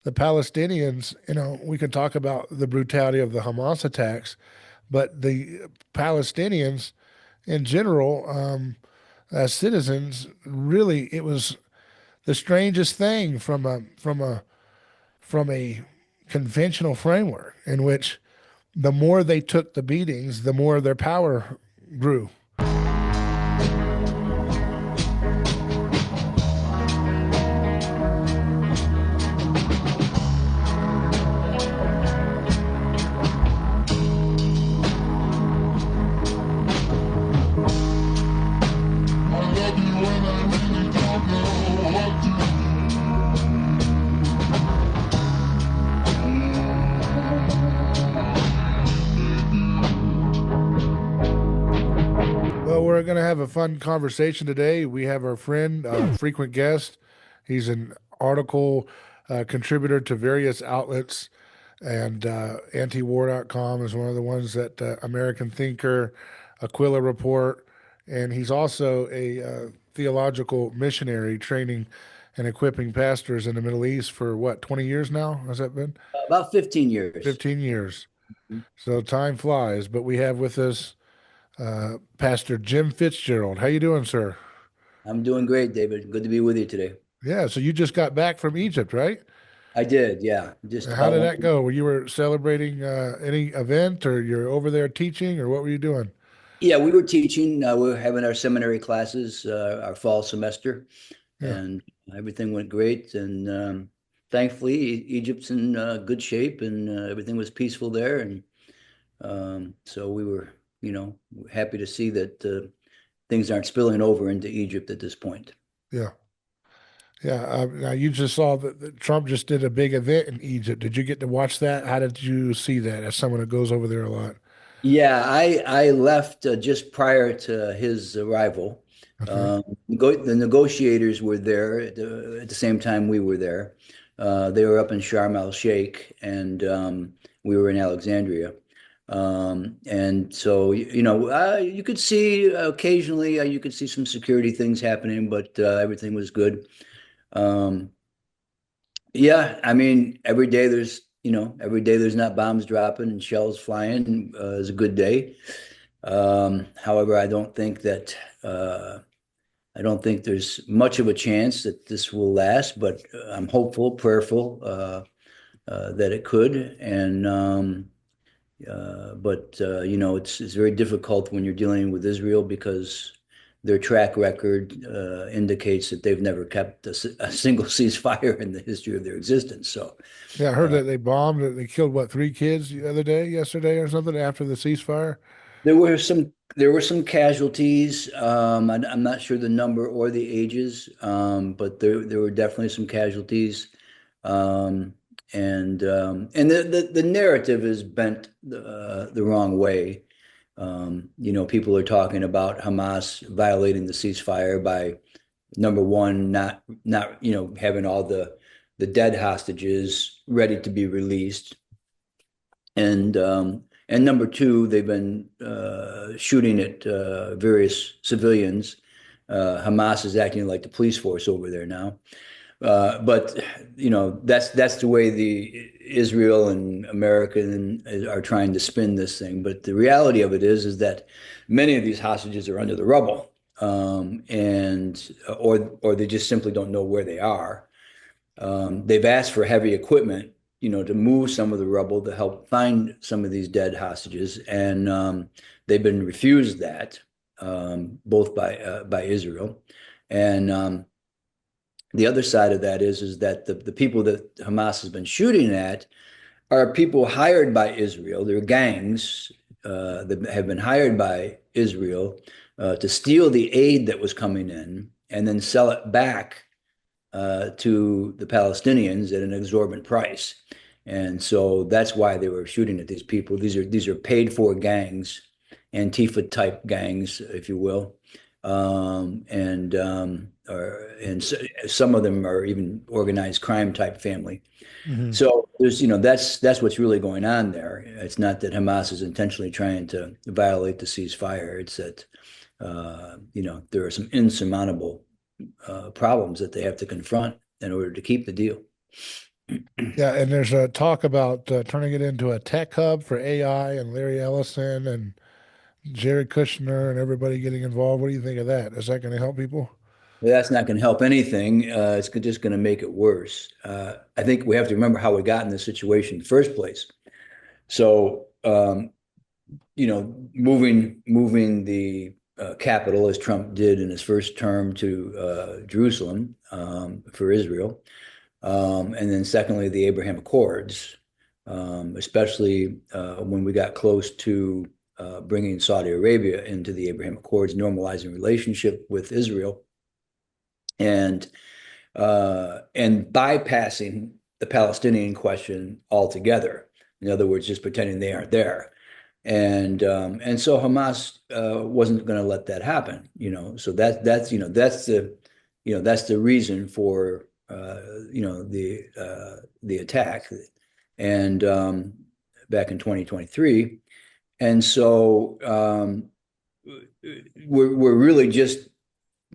the Palestinians, we can talk about the brutality of the Hamas attacks, but the Palestinians in general, as citizens, really, it was the strangest thing from a conventional framework in which the more they took the beatings, the more their power grew. Well, we're going to have a fun conversation today. We have our friend, frequent guest. He's an article contributor to various outlets, and antiwar.com is one of the ones that American Thinker, Aquila Report, and he's also a theological missionary training and equipping pastors in the Middle East for what, 20 years now? Has that been? About 15 years. 15 years. So time flies, but we have with us Pastor Jim Fitzgerald. How you doing, sir? I'm doing great, David. Good to be with you today. Yeah, so you just got back from Egypt, right? I did, yeah. Just How about did one. that go? Were you were celebrating any event, or you're over there teaching, or what were you doing? Yeah, we were teaching. We were having our seminary classes, our fall semester, Yeah, and everything went great. And thankfully, Egypt's in good shape, and everything was peaceful there. And so we were, happy to see that things aren't spilling over into Egypt at this point. yeah, yeah. Now you just saw that Trump just did a big event in Egypt. Did you get to watch that? How did you see that as someone that goes over there a lot? Yeah, I left just prior to his arrival. Okay. The negotiators were there at the same time we were there. They were up in Sharm el-Sheikh, and we were in Alexandria. And so, you could see occasionally, you could see some security things happening, but everything was good. Um, yeah, I mean, every day there's not bombs dropping and shells flying is a good day. However, I don't think there's much of a chance that this will last, but I'm hopeful, prayerful that it could. And but it's very difficult when you're dealing with Israel because their track record indicates that they've never kept a single ceasefire in the history of their existence. So Yeah, I heard uh, that they bombed. They killed what, three kids the other day, yesterday, or something after the ceasefire. there were some casualties. I'm not sure the number or the ages, but there were definitely some casualties. Um, and the narrative is bent the wrong way. People are talking about Hamas violating the ceasefire by number one, not having all the dead hostages ready to be released, and number two, they've been shooting at various civilians. Hamas is acting like the police force over there now. But that's the way the Israel and America are trying to spin this thing. But the reality of it is that many of these hostages are under the rubble, and or they just simply don't know where they are. They've asked for heavy equipment, to move some of the rubble to help find some of these dead hostages, and they've been refused that, both by Israel. And the other side of that is that the people that Hamas has been shooting at are people hired by Israel. They're gangs that have been hired by Israel to steal the aid that was coming in and then sell it back to the Palestinians at an exorbitant price. And so that's why they were shooting at these people. These are paid for gangs, Antifa type gangs, if you will. And some of them are even organized crime type family. Hmm. So that's what's really going on there. It's not that Hamas is intentionally trying to violate the ceasefire. It's that there are some insurmountable problems that they have to confront in order to keep the deal. Yeah, and there's a talk about turning it into a tech hub for AI and Larry Ellison and Jared Kushner and everybody getting involved. What do you think of that? Is that going to help people? That's not going to help anything. It's just going to make it worse. I think we have to remember how we got in this situation in the first place. So, moving the capital as Trump did in his first term to Jerusalem for Israel, and then secondly, the Abraham Accords, especially when we got close to bringing Saudi Arabia into the Abraham Accords, normalizing relationship with Israel, and bypassing the Palestinian question altogether. In other words, just pretending they aren't there. And so Hamas wasn't going to let that happen, So that's the reason for the attack, and back in 2023, and so we're really just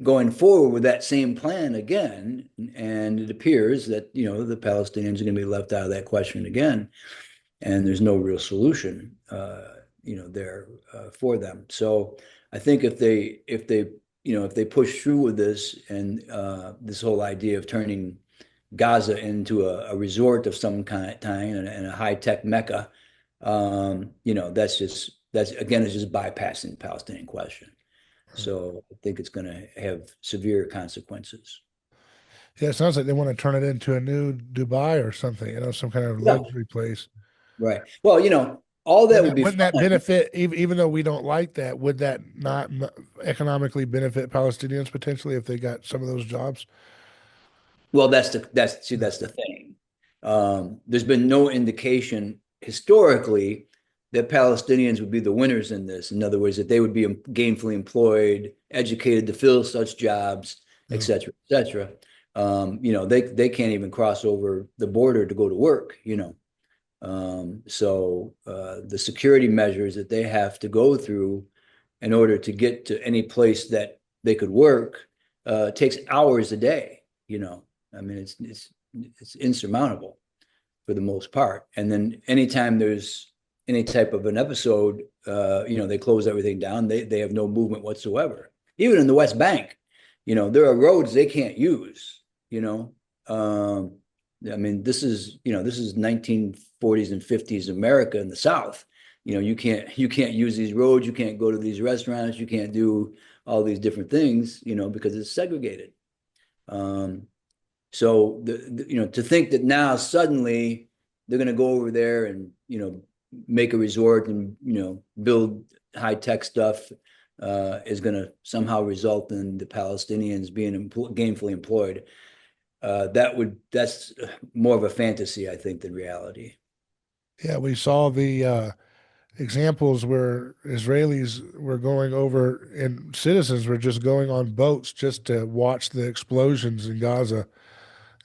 going forward with that same plan again, and it appears that the Palestinians are going to be left out of that question again, and there's no real solution there for them. So I think if they push through with this, and this whole idea of turning Gaza into a resort of some kind and a high tech mecca, that's again, it's just bypassing the Palestinian question. So I think it's going to have severe consequences. Yeah, it sounds like they want to turn it into a new Dubai or something, some kind of Yeah, luxury place. right. Well, all that would be Wouldn't that fine. benefit, even though we don't like that, would that not economically benefit Palestinians potentially if they got some of those jobs? Well, that's the thing. There's been no indication historically that Palestinians would be the winners in this. In other words, that they would be gainfully employed, educated to fill such jobs, et Yeah. cetera, et cetera. They can't even cross over the border to go to work. So the security measures that they have to go through in order to get to any place that they could work takes hours a day. I mean, it's insurmountable for the most part. And then anytime there's any type of an episode, they close everything down. They have no movement whatsoever. Even in the West Bank, there are roads they can't use. I mean, this is 1940s and 50s America in the South. You can't use these roads. You can't go to these restaurants. You can't do all these different things. Because it's segregated. So to think that now suddenly they're going to go over there and make a resort and build high tech stuff is going to somehow result in the Palestinians being gainfully employed. That's more of a fantasy, I think, than reality. Yeah, we saw the examples where Israelis were going over and citizens were just going on boats just to watch the explosions in Gaza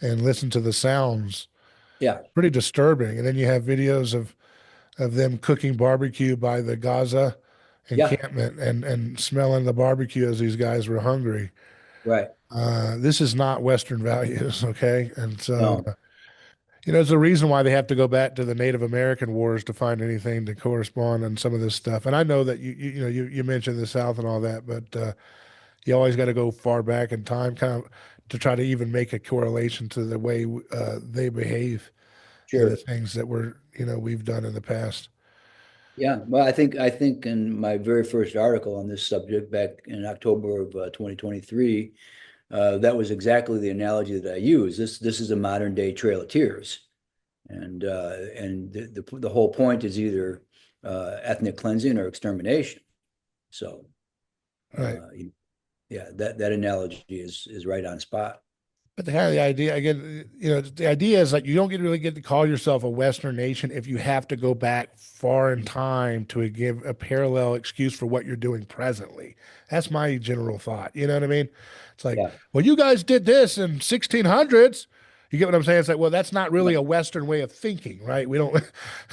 and listen to the sounds. Yeah, Pretty disturbing. And then you have videos of them cooking barbecue by the Gaza yeah, encampment and smelling the barbecue as these guys were hungry. right. This is not Western values, okay? And so, No, there's a reason why they have to go back to the Native American wars to find anything to correspond on some of this stuff. And I know that you mentioned the South and all that, but you always got to go far back in time, kind of to try to even make a correlation to the way they behave and the sure. things that we've done in the past. Yeah, well, I think in my very first article on this subject back in October of 2023, that was exactly the analogy that I used. This is a modern day Trail of Tears, and the whole point is either ethnic cleansing or extermination. So, Right. uh, yeah, that analogy is right on spot. But the kind of the idea again, the idea is like you don't really get to call yourself a Western nation if you have to go back far in time to give a parallel excuse for what you're doing presently. That's my general thought. You know what I mean? It's like, Yeah, well, you guys did this in 1600s. You get what I'm saying? It's like, well, that's not really a Western way of thinking, right? We don't,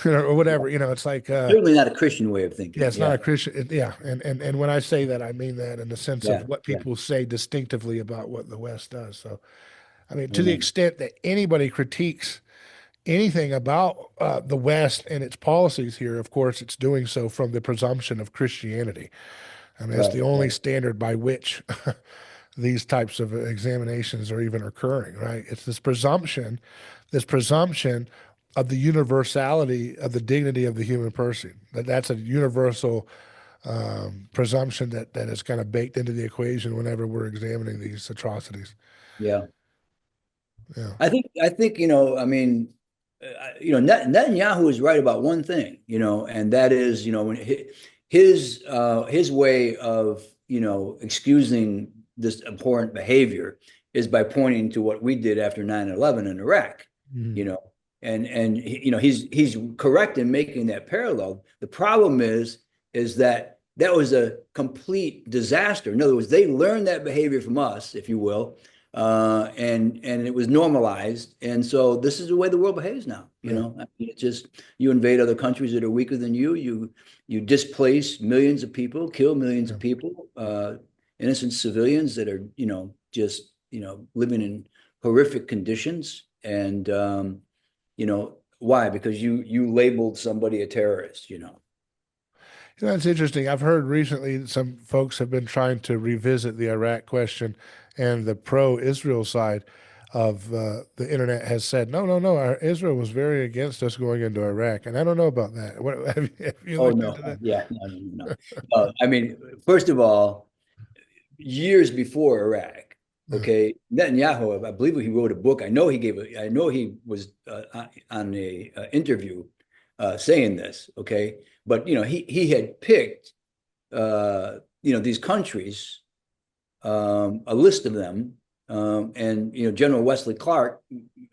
or whatever. It's like, certainly not a Christian way of yeah, thinking. it's not Yeah, a Christian. Yeah, and when I say that, I mean that in the sense of yeah, what yeah. people say distinctively about what the West does. So. I mean, to the Amen. extent that anybody critiques anything about the West and its policies here, of course, it's doing so from the presumption of Christianity. I mean, it's Right, the only right. standard by which these types of examinations are even occurring, right? It's this presumption of the universality of the dignity of the human person. That's a universal presumption that is kind of baked into the equation whenever we're examining these atrocities. Yeah. Yeah. I think, I mean, Netanyahu is right about one thing, and that is, when his way of, excusing this abhorrent behavior is by pointing to what we did after 9/11 in Iraq, Mhm. you know, and he's correct in making that parallel. The problem is that was a complete disaster. In other words, they learned that behavior from us, if you will, and it was normalized. And so this is the way the world behaves now. Yeah. I mean, it's just you invade other countries that are weaker than you. You displace millions of people, kill millions Yeah. of people, innocent civilians that are just living in horrific conditions. And why? Because you labeled somebody a terrorist. That's interesting. I've heard recently that some folks have been trying to revisit the Iraq question, and the pro-Israel side of the internet has said, no, no, no, Israel was very against us going into Iraq. And I don't know about that. Have you Oh looked into no, that? yeah, no, no, no, no. I mean, first of all, years before Iraq, Yeah. okay, Netanyahu, I believe he wrote a book. I know he was on a interview saying this, okay, but he had picked these countries, a list of them, and General Wesley Clark,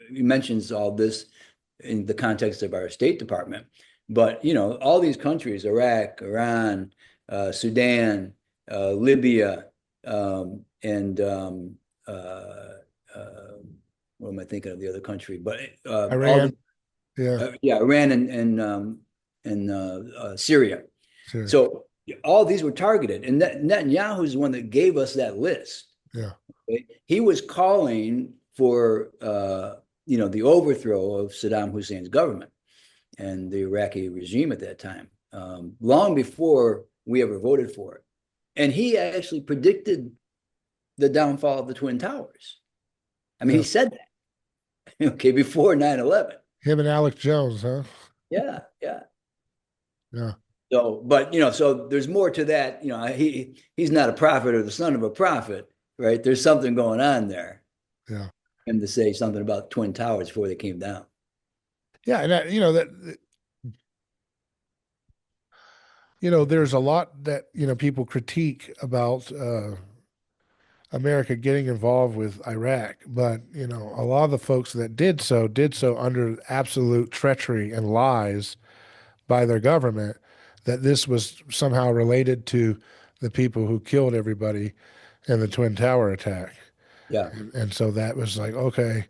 he mentions all this in the context of our State Department. But all these countries: Iraq, Iran, Sudan, Libya, and what am I thinking of the other country? But all Iran. the Yeah. yeah, Iran and Syria. Sure. So all these were targeted, and Netanyahu is the one that gave us that list. Yeah. Okay? He was calling for the overthrow of Saddam Hussein's government and the Iraqi regime at that time, long before we ever voted for it. And he actually predicted the downfall of the Twin Towers. I mean, he Yeah. said that, okay, before 9/11. Him and Alex Jones, huh? Yeah, yeah. Yeah. So, but so there's more to that. He's not a prophet or the son of a prophet, right? There's something going on there. Yeah. Him to say something about Twin Towers before they came down. Yeah. And there's a lot that, people critique about America getting involved with Iraq, but a lot of the folks that did so under absolute treachery and lies by their government that this was somehow related to the people who killed everybody in the Twin Tower attack. Yeah, And so that was like, okay,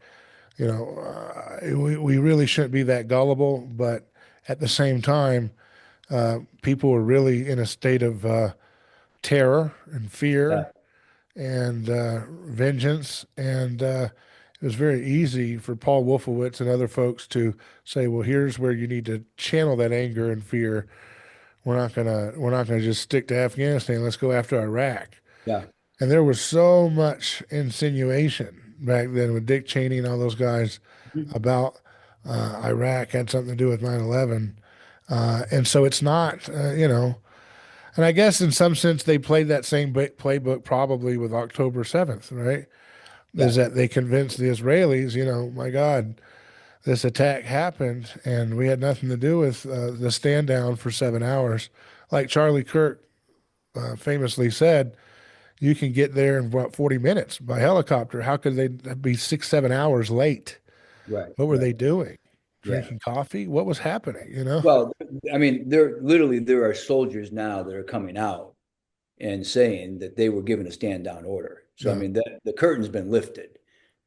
we really shouldn't be that gullible, but at the same time, people were really in a state of terror and yeah, fear and vengeance. And it was very easy for Paul Wolfowitz and other folks to say, "Well, here's where you need to channel that anger and fear. We're not gonna just stick to Afghanistan. Let's go after Iraq." yeah, And there was so much insinuation back then with Dick Cheney and all those guys about Iraq had something to do with 9/11. And so it's not, and I guess in some sense they played that same playbook probably with October 7th, right? Is yeah, that they convinced the Israelis, my God, this attack happened and we had nothing to do with the stand down for 7 hours. Like Charlie Kirk famously said, you can get there in what, 40 minutes by helicopter. How could they be 6, 7 hours late? right, What were right, they doing? yeah. Drinking coffee? What was happening? Well, I mean, there are soldiers now that are coming out and saying that they were given a stand down order. So I Yeah. mean, the curtain's been lifted.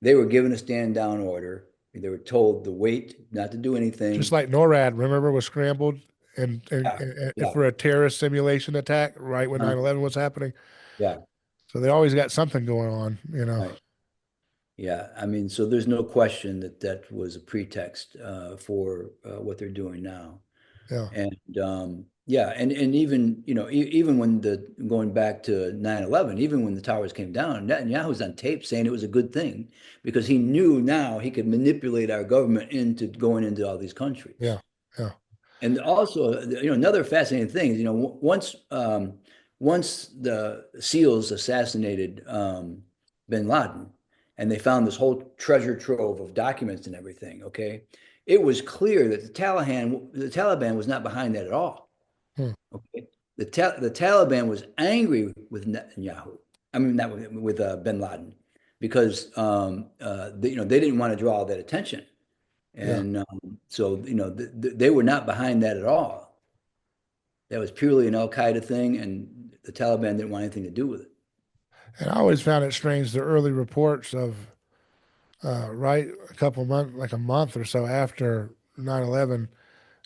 They were given a stand down order. They were told to wait, not to do Just anything. like NORAD, remember, was scrambled Yeah, and yeah, for a terrorist simulation attack right when uh, 9/11 was happening. yeah, So they always got something going on. right. Yeah, I mean, so there's no question that that was a pretext for what they're doing now. Yeah, And yeah, and even, even when the going back to 9/11, even when the towers came down, Netanyahu's on tape saying it was a good thing because he knew now he could manipulate our government into going into all these countries. yeah, yeah, And also, another fascinating thing is, once the SEALs assassinated bin Laden, and they found this whole treasure trove of documents and everything, okay, it was clear that the Taliban was not behind that at all. hmm, Okay, the Taliban was angry with Netanyahu. I mean, not with bin Laden, because they didn't want to draw all that attention. yeah. And so, they were not behind that at all. That was purely an Al Qaeda thing, and the Taliban didn't want anything to do with it. And I always found it strange the early reports of right a couple of months, like a month or so after 9/11,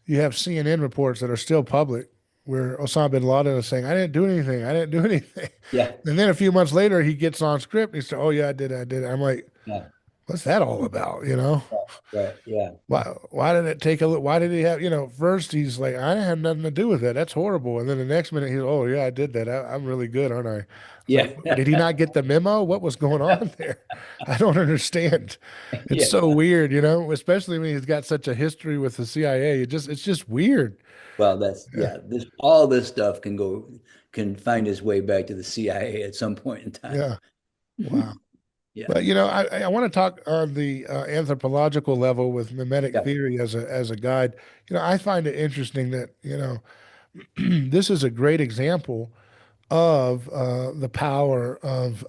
you have CNN reports that are still public where Osama bin Laden is saying, "I didn't do anything. I didn't do anything." Yeah, And then a few months later, he gets on script and he says, "Oh yeah, I did. I did." I'm like, yeah, "What's that all about?" You know? right, yeah, Why did it take a look? Why did he have, first he's like, I had nothing to do with that. That's horrible. And then the next minute he's, oh, yeah, I did that. I'm really good, aren't I? It's like, yeah, did he not get the memo? What was going on there? I don't understand. It's yeah. so weird, especially when he's got such a history with the CIA. It's just weird. Well, Yeah. yeah. All this stuff can find its way back to the CIA at some point in time. Yeah. Wow. Yeah, But I want to talk on the anthropological level with mimetic yeah, theory as a guide. I find it interesting that this is a great example of the power of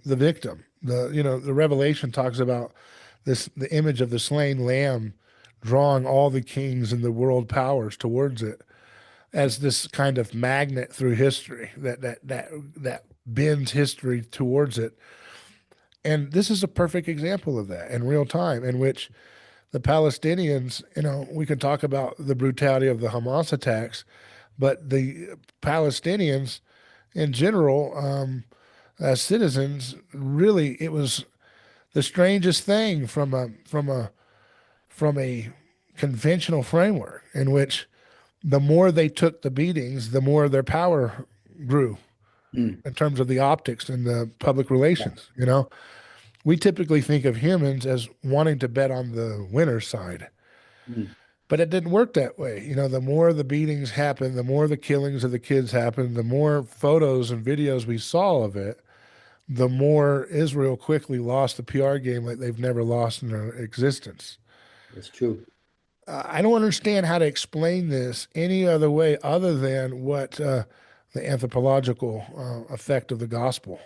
the victim. The Revelation talks about the image of the slain lamb drawing all the kings and the world powers towards it as this kind of magnet through history that bends history towards it. And this is a perfect example of that in real time, in which the Palestinians, we can talk about the brutality of the Hamas attacks, but the Palestinians in general, as citizens, really, it was the strangest thing from a conventional framework in which the more they took the beatings, the more their power grew mm, in terms of the optics and the public yeah, relations. We typically think of humans as wanting to bet on the winner's side. mm, But it didn't work that way. The more the beatings happened, the more the killings of the kids happened, the more photos and videos we saw of it, the more Israel quickly lost the PR game like they've never lost in their existence. that's true. I don't understand how to explain this any other way other than what the anthropological effect of the gospel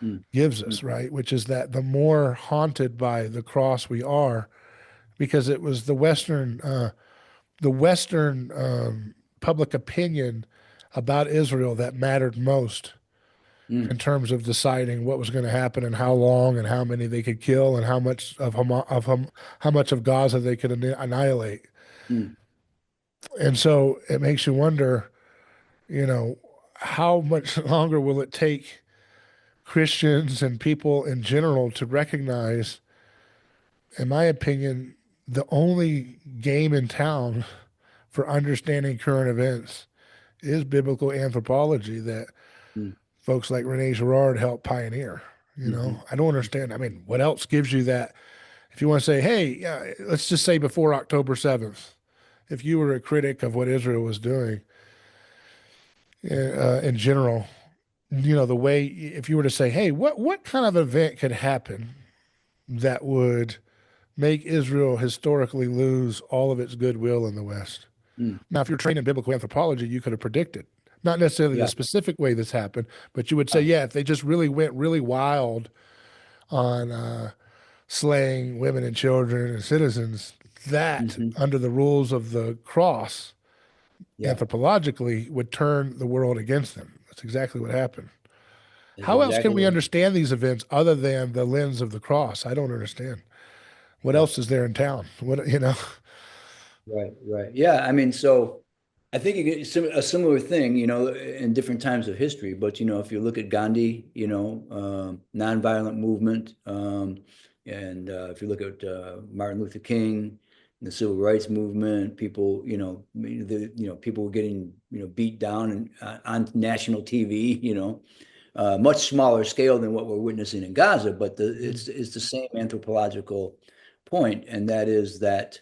Mm, gives mm, us, right? Which is that the more haunted by the cross we are, because it was the Western public opinion about Israel that mattered most in mm, terms of deciding what was going to happen and how long and how many they could kill and how much how much of Gaza they could annihilate. mm, And so it makes you wonder, you know, how much longer will it take Christians and people in general to recognize, in my opinion, the only game in town for understanding current events is biblical anthropology that mm, folks like Rene Girard helped pioneer. mhm, I don't understand. I mean, what else gives you that? If you want to say, hey, yeah, let's just say before October 7th, if you were a critic of what Israel was doing in general, the way, if you were to say, hey, what kind of event could happen that would make Israel historically lose all of its goodwill in the West? mm, Now, if you're trained in biblical anthropology, you could have predicted, not necessarily the yeah, specific way this happened, but you would say, yeah, yeah, if they just really went really wild on slaying women and children and citizens, that mhm, under the rules of the cross, yeah. anthropologically, would turn the world against them. That's exactly what happened. That's How else can exactly we what. understand these events other than the lens of the cross? I don't understand. What Yeah. else is there in town? Right, right. Yeah, I mean, so I think a similar thing, in different times of history. But if you look at Gandhi, nonviolent movement, And if you look at Martin Luther King, the civil rights movement, people, people were getting, beat down on national TV, much smaller scale than what we're witnessing in Gaza, but it's the same anthropological point, and that is that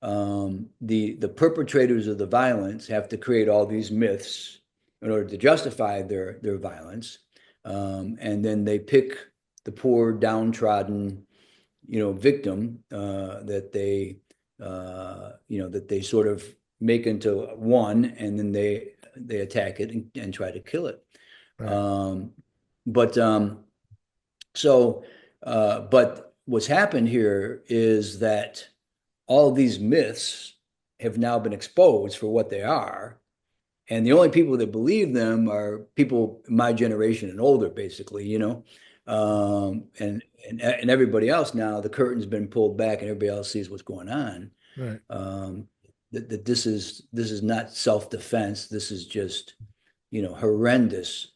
the perpetrators of the violence have to create all these myths in order to justify their violence, and then they pick the poor, downtrodden, victim that they sort of make into one, and then they attack it and try to kill it. Right. But so, but what's happened here is that all these myths have now been exposed for what they are. And the only people that believe them are people my generation and older, basically, and everybody else now, the curtain's been pulled back and everybody else sees what's going on. Right. That this is not self-defense. This is just, horrendous,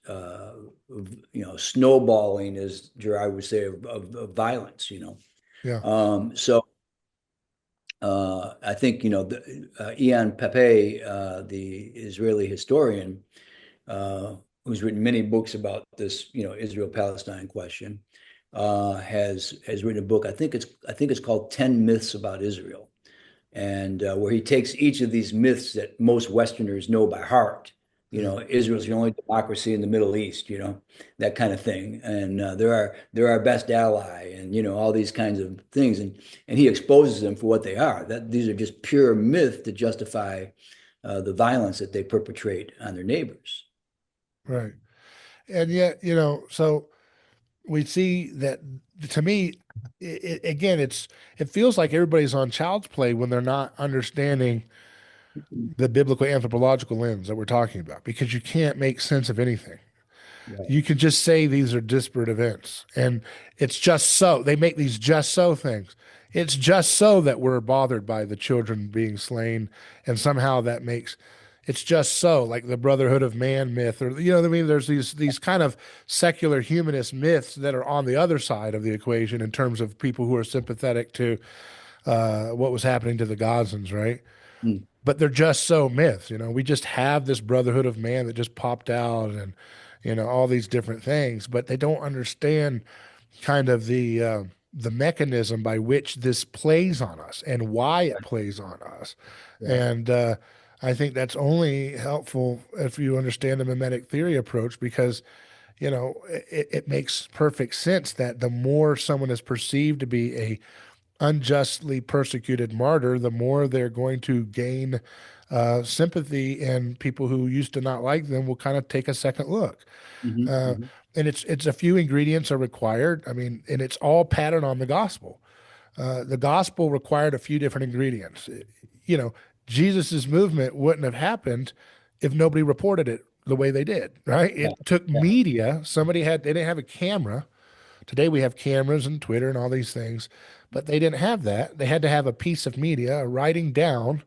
snowballing, as Gerard would say, of violence, Yeah. So I think, Ian Pape, the Israeli historian, who's written many books about this, Israel-Palestine question, has written a book. I think it's called 10 Myths About Israel, and where he takes each of these myths that most Westerners know by heart. Israel's the only democracy in the Middle East, that kind of thing. And they're our best ally, and all these kinds of things. And he exposes them for what they are. That these are just pure myth to justify the violence that they perpetrate on their neighbors. Right. And yet, so we see that, to me, again, it feels like everybody's on child's play when they're not understanding the biblical anthropological lens that we're talking about, because you can't make sense of anything. Right. You can just say these are disparate events, and it's just so. They make these just so things. It's just so that we're bothered by the children being slain, and somehow that makes it's just so, like the brotherhood of man myth, or what I mean. There's these kind of secular humanist myths that are on the other side of the equation in terms of people who are sympathetic to what was happening to the Gazans, right? Mm. But they're just so myths. We just have this brotherhood of man that just popped out, and all these different things, but they don't understand kind of the mechanism by which this plays on us and why it plays on us. Right. And I think that's only helpful if you understand the mimetic theory approach, because it makes perfect sense that the more someone is perceived to be a unjustly persecuted martyr, the more they're going to gain sympathy, and people who used to not like them will kind of take a second look. Mhm, Uh, mhm. and it's a few ingredients are required. I mean, and it's all patterned on the gospel. The gospel required a few different ingredients. You know, Jesus's movement wouldn't have happened if nobody reported it the way they did, right? Yeah, It took yeah. media. They didn't have a camera. Today we have cameras and Twitter and all these things, but they didn't have that. They had to have a piece of media, a writing down.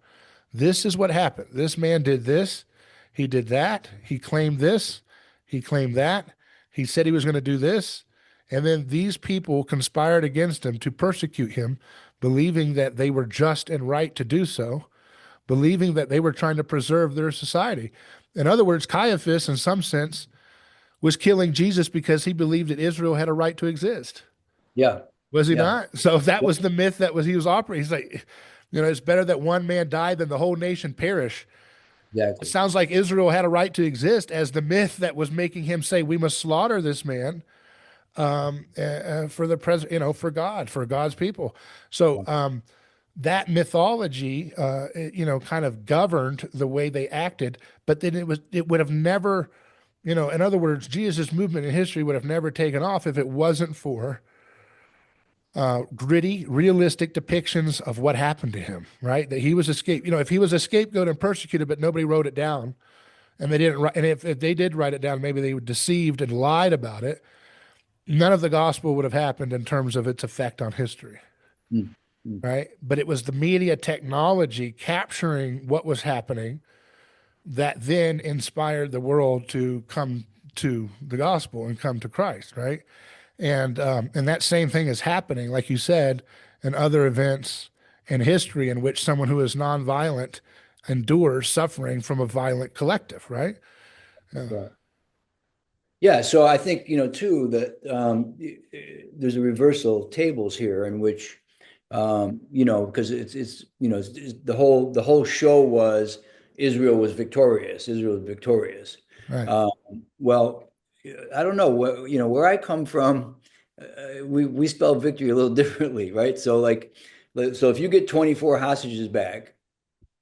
This is what happened. This man did this. He did that. He claimed this. He claimed that. He said he was going to do this. And then these people conspired against him to persecute him, believing that they were just and right to do so, believing that they were trying to preserve their society. In other words, Caiaphas, in some sense, was killing Jesus because he believed that Israel had a right to exist. Yeah, Was he yeah, not? So that yeah, was the myth that he was operating. He's like, it's better that one man die than the whole nation perish. It exactly. sounds like Israel had a right to exist as the myth that was making him say we must slaughter this man for the present, for God, for God's people. So Yeah. that mythology, kind of governed the way they acted. But then it would have never, in other words, Jesus' movement in history would have never taken off if it wasn't for gritty, realistic depictions of what happened to him. Right? That he was a scape. If he was a scapegoat and persecuted, but nobody wrote it down, and they didn't write, and if they did write it down, maybe they were deceived and lied about it. None of the gospel would have happened in terms of its effect on history, Mm, mm. right? But it was the media technology capturing what was happening that then inspired the world to come to the gospel and come to Christ, right? And that same thing is happening, like you said, in other events in history in which someone who is nonviolent endures suffering from a violent collective, right? Yeah. Right. Yeah, so I think, too, that there's a reversal of tables here in which, because the whole show was Israel was victorious. Israel was victorious. Right. Um, well, I don't know where I come from. We spell victory a little differently, right? So so if you get 24 hostages back,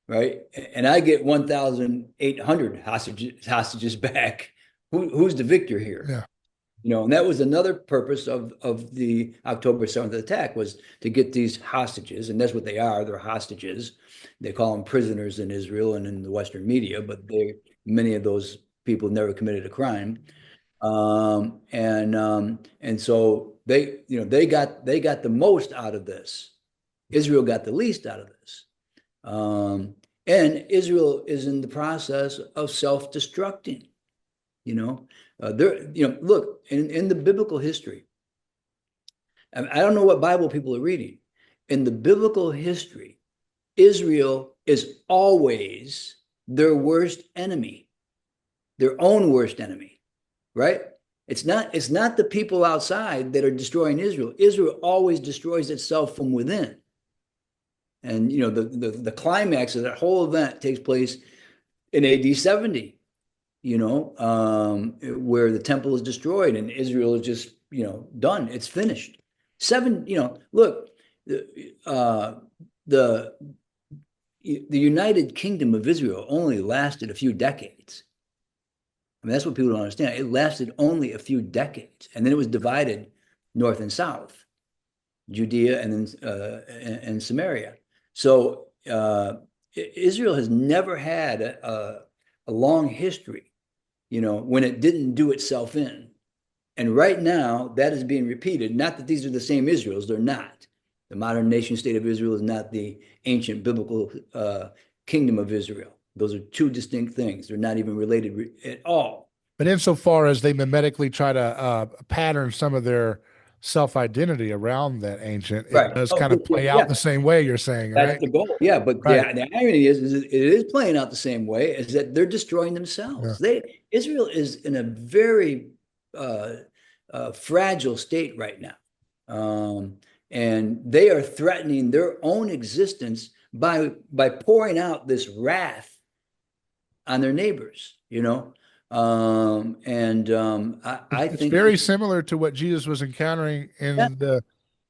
right? And I get 1,800 hostages back. Who's the victor here? Yeah. And that was another purpose of the October 7th attack, was to get these hostages, and that's what they are. They're hostages. They call them prisoners in Israel and in the Western media, but many of those people never committed a crime. And so they got the most out of this. Israel got the least out of this. And Israel is in the process of self-destructing. Look, in the biblical history, I don't know what Bible people are reading. In the biblical history, Israel is always their worst enemy, their own worst enemy, right? It's not the people outside that are destroying Israel. Israel always destroys itself from within. And the climax of that whole event takes place in AD 70, where the temple is destroyed and Israel is just, done. It's finished. Look, the United Kingdom of Israel only lasted a few decades. I mean, that's what people don't understand. It lasted only a few decades, and then it was divided north and south, Judea and then and Samaria. So Israel has never had a long history, when it didn't do itself in. And right now, that is being repeated. Not that these are the same Israels. They're not. The modern nation state of Israel is not the ancient biblical kingdom of Israel. Those are two distinct things. They're not even related at all. But insofar as they mimetically try to pattern some of their self-identity around that ancient, it Right. does Oh, kind of play yeah. out the same way you're saying, That's right? the goal. Yeah, but Right. the irony is it is playing out the same way, is that they're destroying Yeah. themselves. Israel is in a very fragile state right now, and they are threatening their own existence by pouring out this wrath on their neighbors. I It's think, very similar to what Jesus was encountering yeah, in the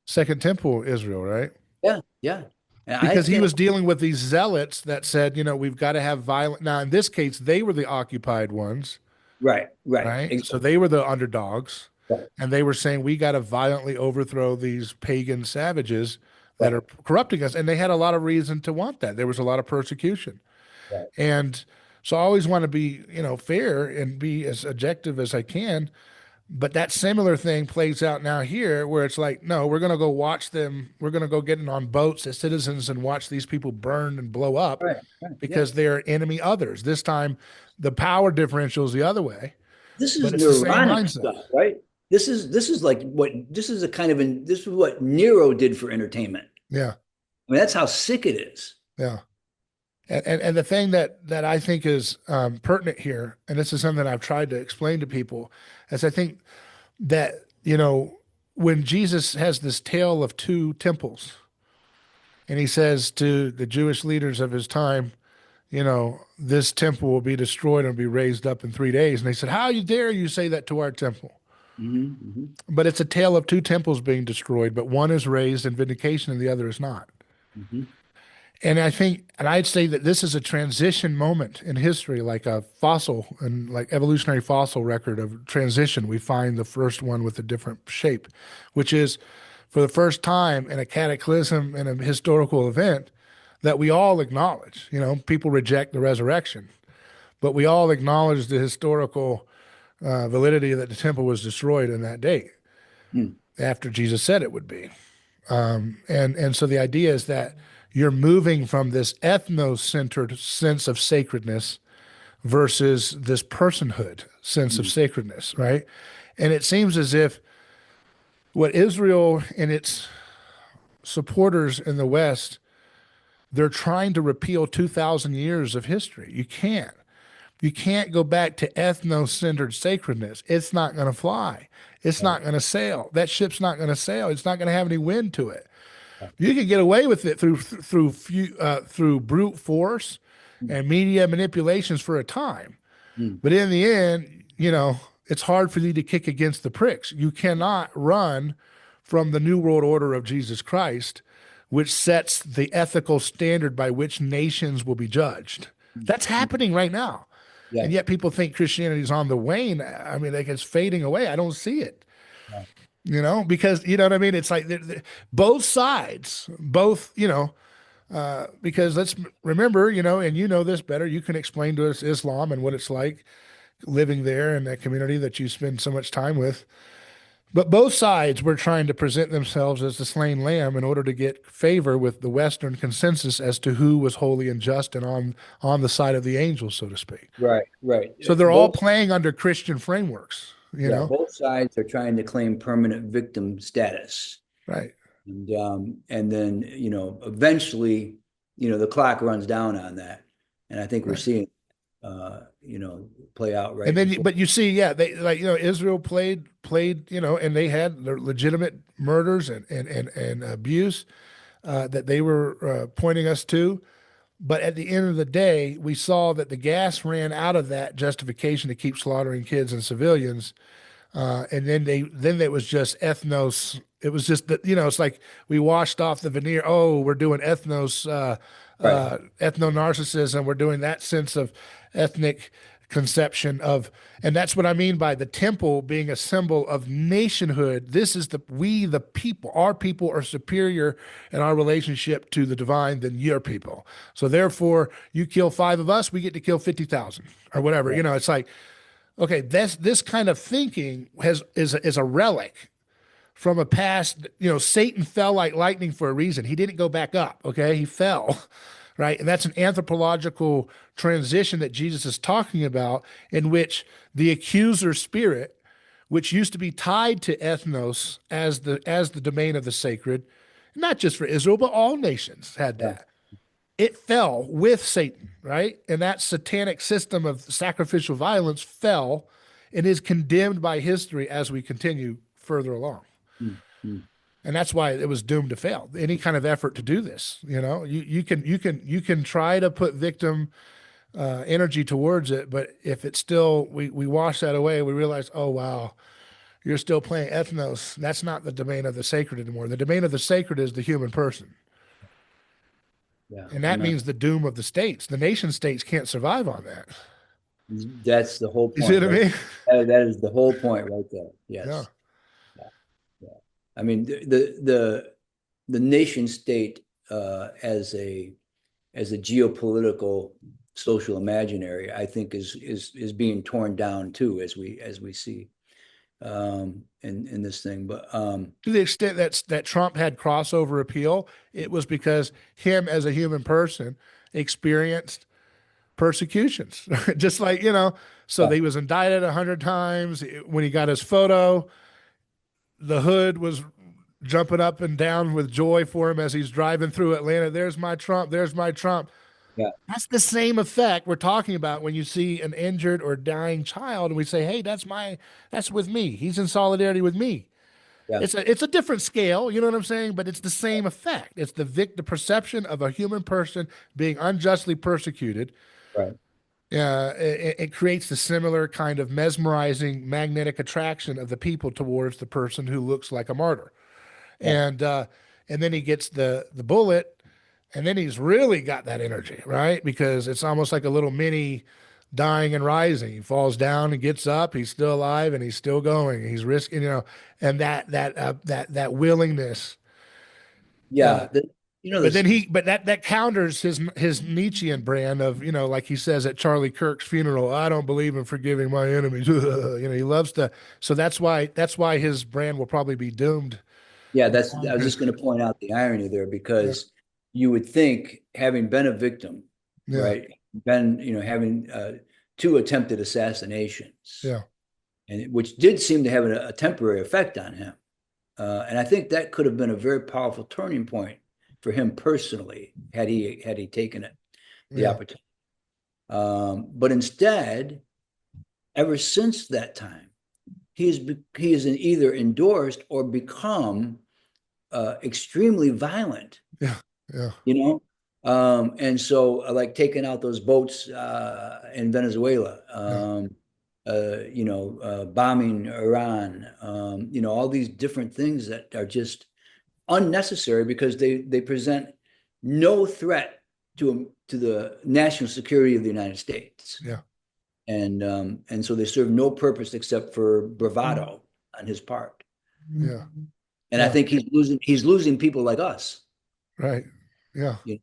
Second Temple Israel, right? yeah, yeah, and I Because he think, was dealing with these zealots that said, we've got to have violent. Now, in this case, they were the occupied ones, right, right, right? So exactly, they were the underdogs, right, and they were saying we got to violently overthrow these pagan savages that right, are corrupting us, and they had a lot of reason to want that. There was a lot of persecution, right. and so I always want to be, fair and be as objective as I can. But that similar thing plays out now here, where it's like, no, we're going to go watch them. We're going to go get on boats as citizens and watch these people burn and blow up Right, right, yeah. because they're enemy others. This time, the power differential is the other way, This but is it's the same neuronic mindset. stuff, right? This is like what this is a kind of this is what Nero did for entertainment. Yeah, I mean, that's how sick it is. yeah. And the thing that I think is pertinent here, and this is something I've tried to explain to people, is I think that when Jesus has this tale of two temples, and he says to the Jewish leaders of his time, this temple will be destroyed and be raised up in 3 days. And they said, how you dare you say that to our temple? Hmm. But it's a tale of two temples being destroyed, but one is raised in vindication and the other is not. Hmm. And I think, and I'd say that this is a transition moment in history, like a fossil and like evolutionary fossil record of transition. We find the first one with a different shape, which is for the first time in a cataclysm in a historical event that we all acknowledge. People reject the resurrection, but we all acknowledge the historical validity that the temple was destroyed in that date Mm. after Jesus said it would be. And so the idea is that you're moving from this ethnos-centered sense of sacredness versus this personhood sense of Mm. sacredness, right? And it seems as if what Israel and its supporters in the West, they're trying to repeal 2,000 years of history. You can't. You can't go back to ethno-centered sacredness. It's not going to fly. It's Right. not going to sail. That ship's not going to sail. It's not going to have any wind to it. You can get away with it through brute force Mm, and media manipulations for a time, mm, but in the end, it's hard for you to kick against the pricks. You cannot run from the New World Order of Jesus Christ, which sets the ethical standard by which nations will be judged. mm, That's mm. happening right now. And Yes. yet people think Christianity is on the wane. I mean, like it's fading away. I don't see it, Yeah. because you know what I mean? It's like both sides, both, because let's remember, and you know this better. You can explain to us Islam and what it's like living there in that community that you spend so much time with. But both sides were trying to present themselves as the slain lamb in order to get favor with the Western consensus as to who was holy and just and on the side of the angels, so to speak. Right. Right. So they're all Both. playing under Christian frameworks, Yeah. Both sides are trying to claim permanent victim status, Right. and then eventually, the clock runs down on that, and I think we're Right. seeing, play out And right then, before. but you see, yeah, they like Israel played, and they had their legitimate murders and abuse that they were pointing us to. But at the end of the day, we saw that the gas ran out of that justification to keep slaughtering kids and civilians, and then it was just ethnos. It was just that it's like we washed off the veneer. Oh, we're doing ethnos, Right. ethno narcissism. We're doing that sense of ethnic conception of, and that's what I mean by the temple being a symbol of nationhood. This is the people. Our people are superior in our relationship to the divine than your people. So therefore, you kill five of us, we get to kill 50,000 or whatever. Yeah. It's like, okay, this kind of thinking is a relic from a past. Satan fell like lightning for a reason. He didn't go back up. Okay, he fell, right, and that's an anthropological transition that Jesus is talking about, in which the accuser spirit, which used to be tied to ethnos as the domain of the sacred, not just for Israel but all nations had Yeah. that. It fell with Satan, right? And that satanic system of sacrificial violence fell and is condemned by history as we continue further along. Mm, mm. And that's why it was doomed to fail. Any kind of effort to do this, you can try to put victim energy towards it, but if it's still we wash that away, we realize, oh wow, you're still playing ethnos. That's not the domain of the sacred anymore. The domain of the sacred is the human person. Yeah. And that means the doom of the states. The nation states can't survive on that. That's the whole You see point, what I right? mean? That is the whole point right there. Yeah. Yes. Yeah. Yeah. I mean, the nation state, as a geopolitical social imaginary, I think is being torn down too, as we see, in this thing. But To the extent that Trump had crossover appeal, it was because him as a human person experienced persecutions, just like So yeah, he was indicted 100 times. When he got his photo, the hood was jumping up and down with joy for him as he's driving through Atlanta. There's my Trump. There's my Trump. yeah, That's the same effect we're talking about when you see an injured or dying child, and we say, "Hey, that's with me. He's in solidarity with me." yeah, It's a different scale, you know what I'm saying? But it's the same effect. It's the perception of a human person being unjustly persecuted. right, It creates the similar kind of mesmerizing magnetic attraction of the people towards the person who looks like a martyr. yeah, And then he gets the bullet, and then he's really got that energy, right? Because it's almost like a little mini dying and rising. He falls down and gets up. He's still alive and he's still going. He's risking, and that willingness. yeah. But This. then that counters his Nietzschean brand of, like he says at Charlie Kirk's funeral, I don't believe in forgiving my enemies. He loves to. So that's why his brand will probably be doomed. Yeah, I was just going to point out the irony there, Yeah, because you would think, having been a victim, yeah, right, having two attempted assassinations, yeah, which did seem to have a temporary effect on him. And I think that could have been a very powerful turning point for him personally, had he taken it, the Yeah. opportunity. But instead, ever since that time, he is either endorsed or become extremely violent, Yeah. Yeah. you know. And so, like taking out those boats in Venezuela, Yeah. bombing Iran, all these different things that are just unnecessary because they present no threat to the national security of the United States, Yeah. and so they serve no purpose except for bravado on his part. Yeah. And I Yeah. think he's losing people like us. Right. Yeah. You know,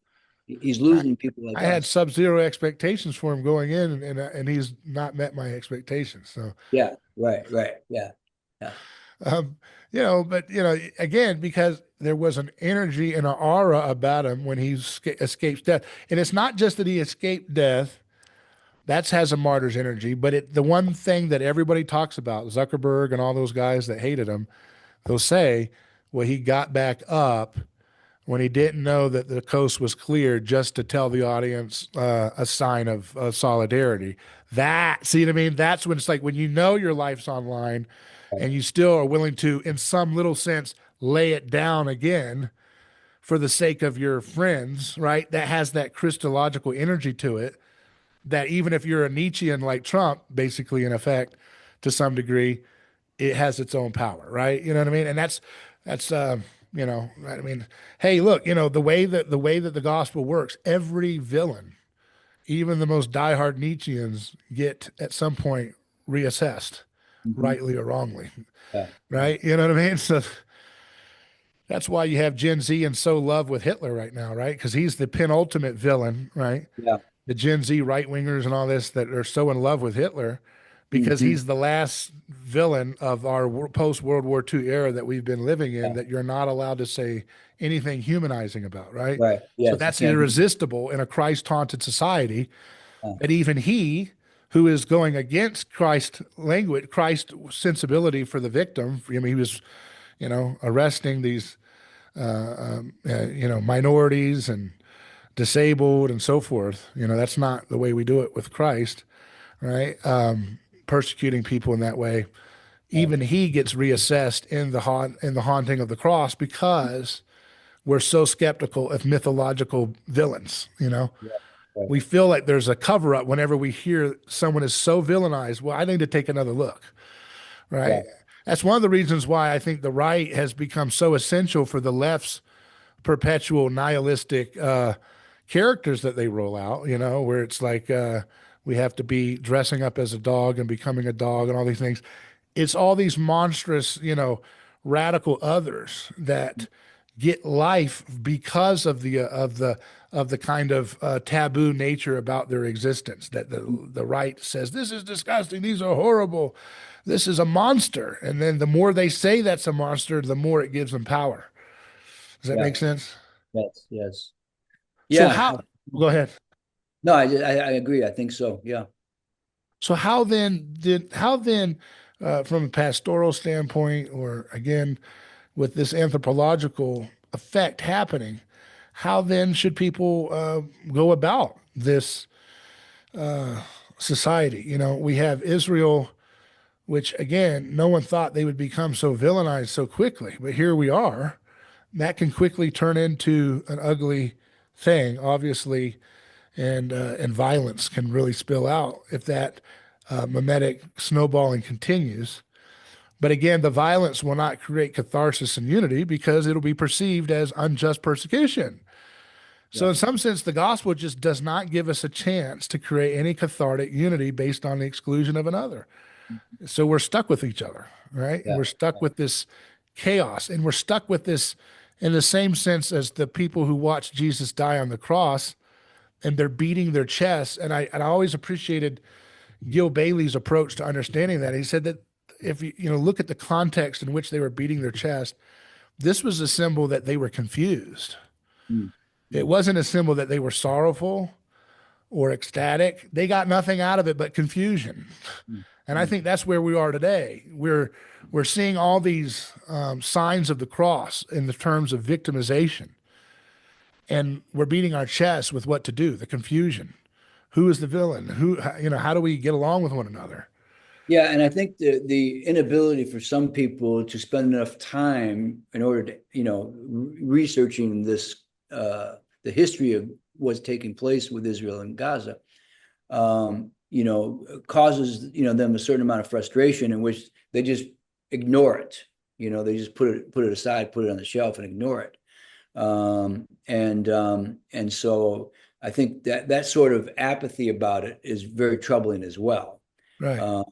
he's I, losing people like I had us. sub-zero expectations for him going in, and he's not met my expectations. So, Yeah, right, right. Yeah, yeah. um, but again, because there was an energy and an aura about him when he escapes death, and it's not just that he escaped death. That has a martyr's energy, but the one thing that everybody talks about, Zuckerberg and all those guys that hated him, they'll say, well, he got back up when he didn't know that the coast was clear, just to tell the audience a sign of solidarity. See what I mean? That's when it's like when you know your life's online Right. and you still are willing to, in some little sense, lay it down again for the sake of your friends, right? That has that Christological energy to it. That even if you're a Nietzschean like Trump, basically, in effect, to some degree, it has its own power, right? You know what I mean? And that's I mean, hey, look, the way that the gospel works, every villain, even the most diehard Nietzscheans, get at some point reassessed, Mhm. rightly or wrongly, Yeah, yeah, right? You know what I mean? So that's why you have Gen Z in so love with Hitler right now, right? Because he's the penultimate villain, right? yeah. The Gen Z right wingers and all this that are so in love with Hitler because Mhm. he's the last villain of our post World War II era that we've been living in Yeah, that you're not allowed to say anything humanizing about, right? right. So Yes, you that's can't do irresistible in a Christ haunted society that. that even he, who is going against Christ language, Christ sensibility for the victim, I mean, he was, arresting these, minorities and disabled and so forth. That's not the way we do it with Christ, right? Persecuting people in that way. Right, Even he gets reassessed in the haunting of the cross because we're so skeptical of mythological villains. right, right. We feel like there's a cover up whenever we hear someone is so villainized. Well, I need to take another look, right? Yeah, That's one of the reasons why I think the right has become so essential for the left's perpetual nihilistic characters that they roll out, where it's like we have to be dressing up as a dog and becoming a dog and all these things. It's all these monstrous, radical others that get life because of the kind of taboo nature about their existence that the right says this is disgusting, these are horrible, this is a monster, and then the more they say that's a monster, the more it gives them power. Does that yeah. make sense? Yes, yes. So Yeah. how? Go ahead. No, I agree. I think so. Yeah. So how then, from a pastoral standpoint, or again with this anthropological effect happening, how then should people go about this society? We have Israel, which again, no one thought they would become so villainized so quickly, but here we are. That can quickly turn into an ugly thing, obviously, and violence can really spill out if that mimetic snowballing continues. But again, the violence will not create catharsis and unity because it'll be perceived as unjust persecution. So, Yeah. in some sense, the gospel just does not give us a chance to create any cathartic unity based on the exclusion of another. So, we're stuck with each other, right? And Yeah. we're stuck with this chaos. And we're stuck with this in the same sense as the people who watched Jesus die on the cross and they're beating their chests. And I always appreciated Gil Bailey's approach to understanding that. He said that if you look at the context in which they were beating their chest, this was a symbol that they were confused. Mm, It mm. wasn't a symbol that they were sorrowful or ecstatic. They got nothing out of it but confusion. And I Mm. think that's where we are today. We're seeing all these signs of the cross in the terms of victimization, and we're beating our chests with what to do. The confusion. Who is the villain? How do we get along with one another? Yeah, and I think the inability for some people to spend enough time in order to, researching this, the history of what's taking place with Israel and Gaza, causes, them a certain amount of frustration in which they just ignore it. They just put it aside, put it on the shelf and ignore it. And so I think that sort of apathy about it is very troubling as well. Right. Uh,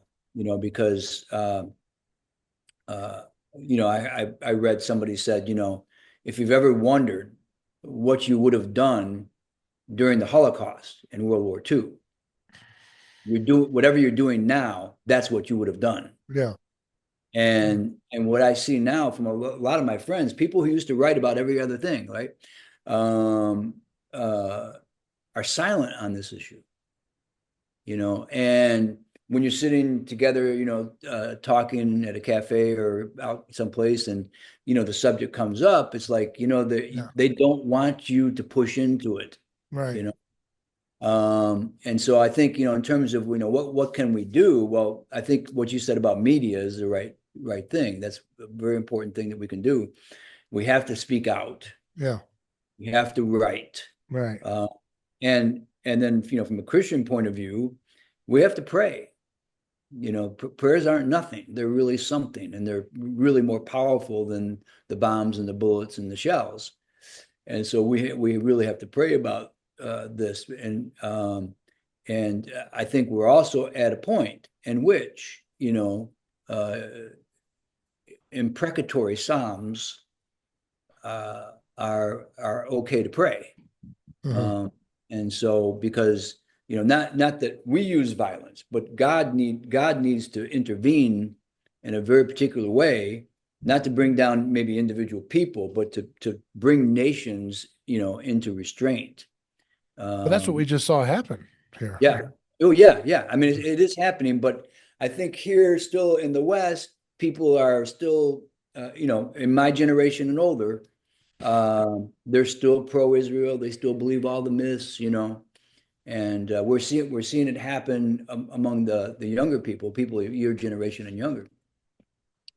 because uh, I read somebody said, if you've ever wondered what you would have done during the Holocaust in World War II, whatever you're doing now, that's what you would have done. Yeah. And what I see now from a lot of my friends, people who used to write about every other thing, right, um, uh, are silent on this issue. And when you're sitting together, talking at a cafe or out someplace, and the subject comes up, it's like Yeah. they don't want you to push into it, Right. you know. And so I think in terms of what can we do? Well, I think what you said about media is the right thing. That's a very important thing that we can do. We have to speak out. Yeah. We have to write. Right. Uh, and then from a Christian point of view, we have to pray. Prayers aren't nothing. They're really something, and they're really more powerful than the bombs and the bullets and the shells. And so we really have to pray about this. And I think we're also at a point in which imprecatory psalms are okay to pray. Uh-huh. And so because not that we use violence, but God needs to intervene in a very particular way, not to bring down maybe individual people, but to bring nations into restraint. But that's what we just saw happen here. Yeah. Oh yeah. I mean, it is happening, but I think here still in the West, people are still in my generation and older, they're still pro-Israel. They still believe all the myths, and we're seeing it happen among the younger people your generation and younger.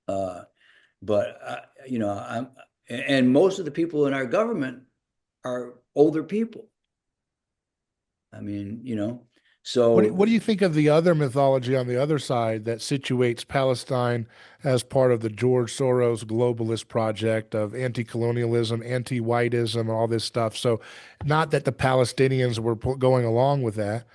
Uh, but and most of the people in our government are older people. I mean, What so do you think of the other mythology on the other side that situates Palestine as part of the George Soros globalist project of anti-colonialism, anti-whiteism, all this stuff? So, not that the Palestinians were going along with that,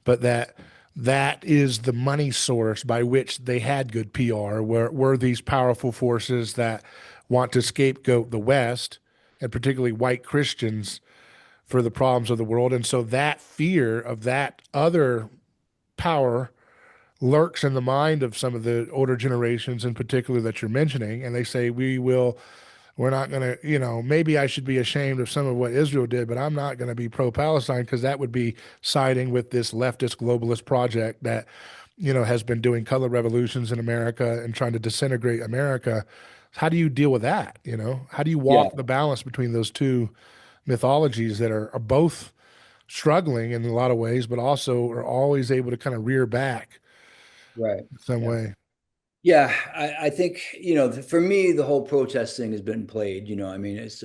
but that is the money source by which they had good PR, were these powerful forces that want to scapegoat the West, and particularly white Christians, for the problems of the world. And so that fear of that other power lurks in the mind of some of the older generations in particular that you're mentioning. And they say, we're not going to, maybe I should be ashamed of some of what Israel did, but I'm not going to be pro-Palestine because that would be siding with this leftist globalist project that, has been doing color revolutions in America and trying to disintegrate America. How do you deal with that? How do you yeah, walk the balance between those two mythologies that are both struggling in a lot of ways, but also are always able to kind of rear back right, in some yeah. way? Yeah, I think for me the whole protest thing has been played. I mean it's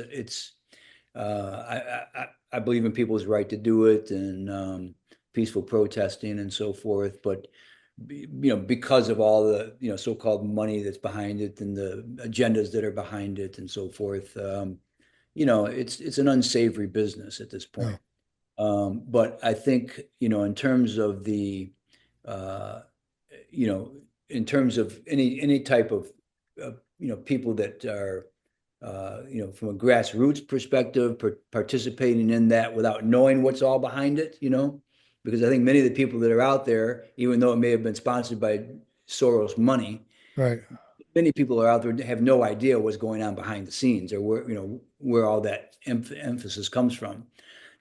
I believe in people's right to do it, and peaceful protesting and so forth. But because of all the so-called money that's behind it and the agendas that are behind it and so forth, it's an unsavory business at this Yeah. point. But I think in terms of uh, you know, in terms of any type of people that are from a grassroots perspective, participating in that without knowing what's all behind it, because I think many of the people that are out there, even though it may have been sponsored by Soros money, Right. many people are out there that have no idea what's going on behind the scenes, or where all that emphasis comes from.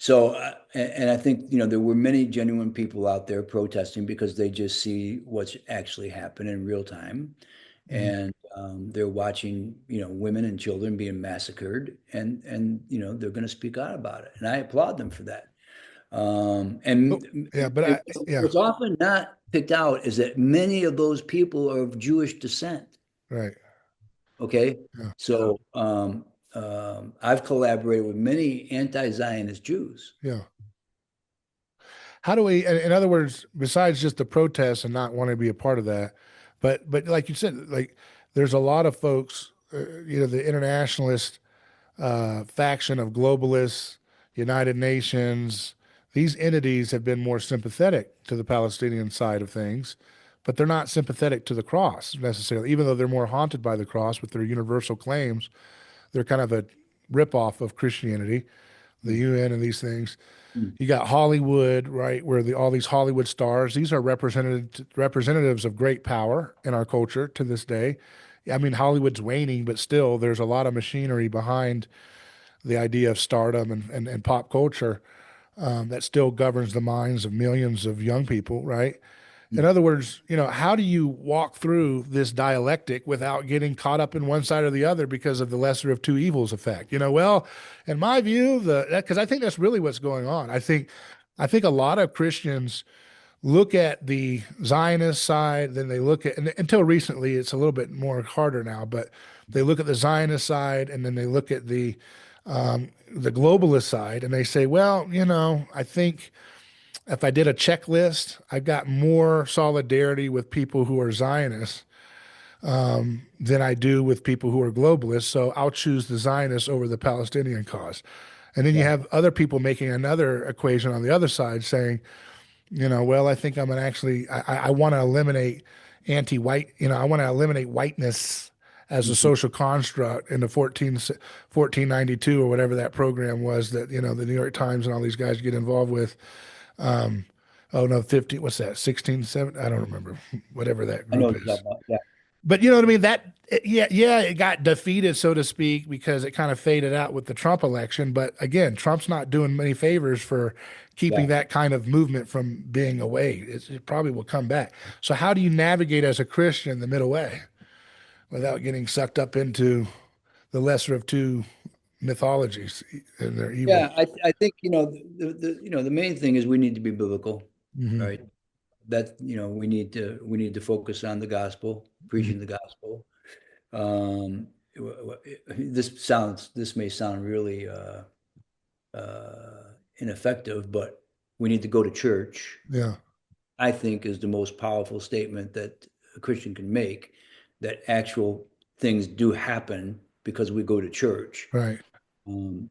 And I think, there were many genuine people out there protesting because they just see what's actually happened in real time. Mhm. And they're watching, women and children being massacred, and they're going to speak out about it. And I applaud them for that. Oh, And yeah, but yeah, what's often not picked out is that many of those people are of Jewish descent. right. Okay. Yeah. So I've collaborated with many anti-Zionist Jews. Yeah. How do we, in other words, besides just the protests and not wanting to be a part of that, but like you said, like there's a lot of folks, the internationalist faction of globalists, United Nations, these entities have been more sympathetic to the Palestinian side of things, but they're not sympathetic to the cross necessarily, even though they're more haunted by the cross with their universal claims. They're kind of a ripoff of Christianity, the UN and these things. Mm. You got Hollywood, right, where all these Hollywood stars, these are representatives of great power in our culture to this day. I mean, Hollywood's waning, but still, there's a lot of machinery behind the idea of stardom and pop culture that still governs the minds of millions of young people, right? In other words, how do you walk through this dialectic without getting caught up in one side or the other because of the lesser of two evils effect? Well, in my view, because I think that's really what's going on. I think a lot of Christians look at the Zionist side, then they look at, and until recently, it's a little bit more harder now, but they look at the Zionist side, and then they look at the globalist side, and they say, well, I think if I did a checklist, I've got more solidarity with people who are Zionists than I do with people who are globalists. So I'll choose the Zionists over the Palestinian cause. And then you Yeah. have other people making another equation on the other side saying, well, I think I'm going to actually, I want to eliminate anti-white, I want to eliminate whiteness as a Mhm. social construct in the 1492 or whatever that program was that, the New York Times and all these guys get involved with. Um, oh no, 15, what's that? 16, 7, I don't remember, whatever that I know group what you're is. talking about. Yeah. But you know what I mean? Yeah, it got defeated, so to speak, because it kind of faded out with the Trump election. But again, Trump's not doing many favors for keeping Yeah. that kind of movement from being away. It probably will come back. So how do you navigate as a Christian the middle way without getting sucked up into the lesser of two mythologies and their evil? Yeah. I think, the main thing is we need to be biblical, Hmm. right? That, we need to focus on the gospel, Hmm. preaching the gospel. Um, this may sound really ineffective, but we need to go to church. Yeah, I think is the most powerful statement that a Christian can make, that actual things do happen because we go to church. right. And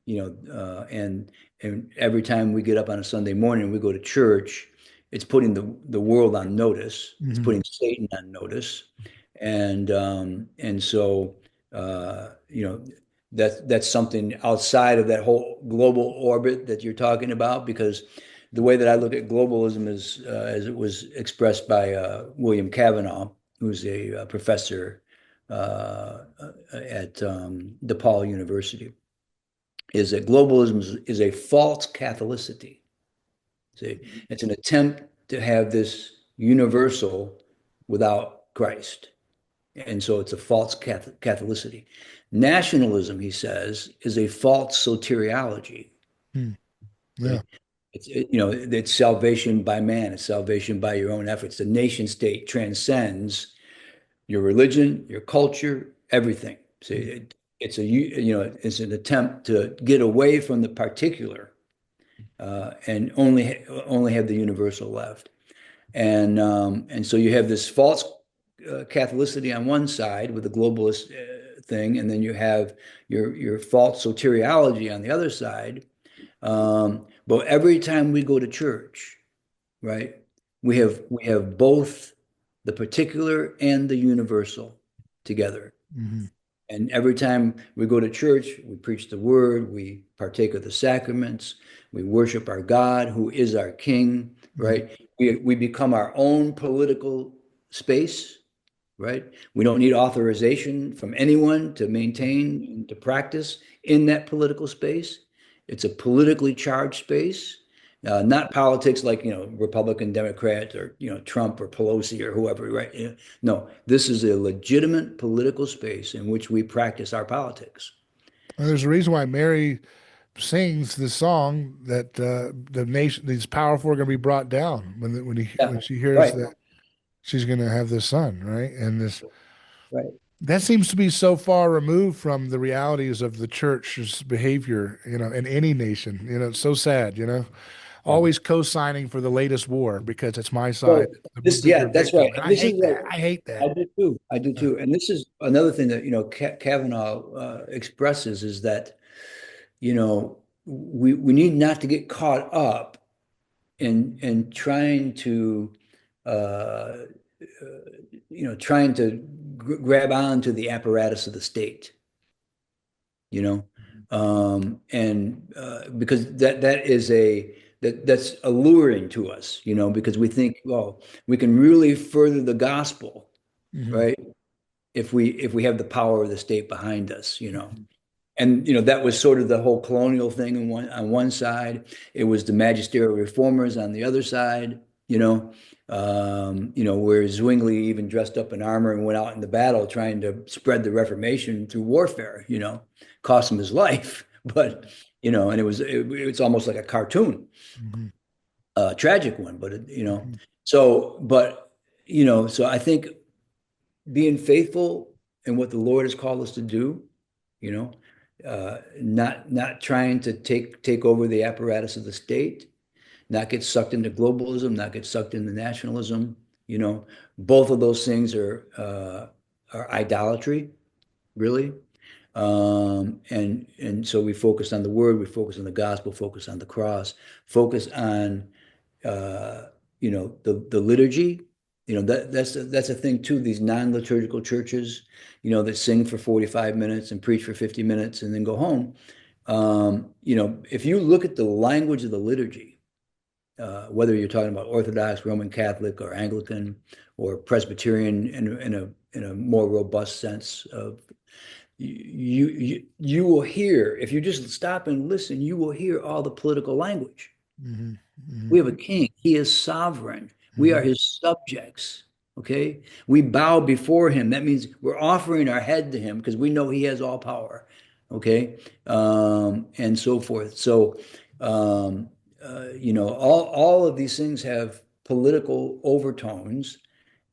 every time we get up on a Sunday morning and we go to church, it's putting the world on notice. It's Hmm. putting Satan on notice, and so that's something outside of that whole global orbit that you're talking about. Because the way that I look at globalism is, as it was expressed by William Cavanaugh, who's a professor at DePaul University, is that globalism is a false Catholicity. See, it's an attempt to have this universal without Christ. And so it's a false Catholicity. Nationalism, he says, is a false soteriology. Hmm. Yeah. See? It's salvation by man, it's salvation by your own efforts. The nation state transcends your religion, your culture, everything. See, it's an attempt to get away from the particular, and only have the universal left. And so you have this false Catholicity on one side with the globalist thing, and then you have your false soteriology on the other side. But every time we go to church, right, we have both the particular and the universal together. Hmm. And every time we go to church, we preach the word, we partake of the sacraments, we worship our God, who is our King, Hmm. right? We become our own political space, right? We don't need authorization from anyone to maintain and to practice in that political space. It's a politically charged space, not politics like, Republican, Democrat, or, Trump or Pelosi or whoever, right? No, this is a legitimate political space in which we practice our politics. And there's a reason why Mary sings this song that the nation, these powerful are going to be brought down Yeah, when she hears right, that she's going to have this son, right? And this right. that seems to be so far removed from the realities of the church's behavior, in any nation. It's so sad, Yeah. always co-signing for the latest war because it's my side, So the yeah, bigger that's right. victim. And And I this is hate what that. I hate that. I do too. I do Uh, too. And this is another thing that, Kavanaugh expresses is that, we need not to get caught up in trying to, uh, trying to grab onto the apparatus of the state, you know, and because that's alluring to us, because we think, well, we can really further the gospel, mhm, right? If we have the power of the state behind us, mhm, and that was sort of the whole colonial thing on one side. It was the magisterial reformers on the other side, where Zwingli even dressed up in armor and went out in the battle trying to spread the Reformation through warfare, cost him his life. But and it's almost like a cartoon, mhm, a tragic one, but mhm, so I think being faithful in what the Lord has called us to do, you know, not trying to take over the apparatus of the state, not get sucked into globalism, not get sucked into nationalism. Both of those things are idolatry, really. And so we focus on the word, we focus on the gospel, focus on the cross, focus on uh, the liturgy. That's a thing too. These non-liturgical churches, that sing for 45 minutes and preach for 50 minutes and then go home. If you look at the language of the liturgy, whether you're talking about Orthodox, Roman Catholic, or Anglican, or Presbyterian in a more robust sense of you will hear, if you just stop and listen, you will hear all the political language. mhm, We mhm, have a king. He is sovereign. We are mhm, his subjects. Okay. We bow before him. That means we're offering our head to him because we know he has all power. Okay. And so forth. So, all of these things have political overtones.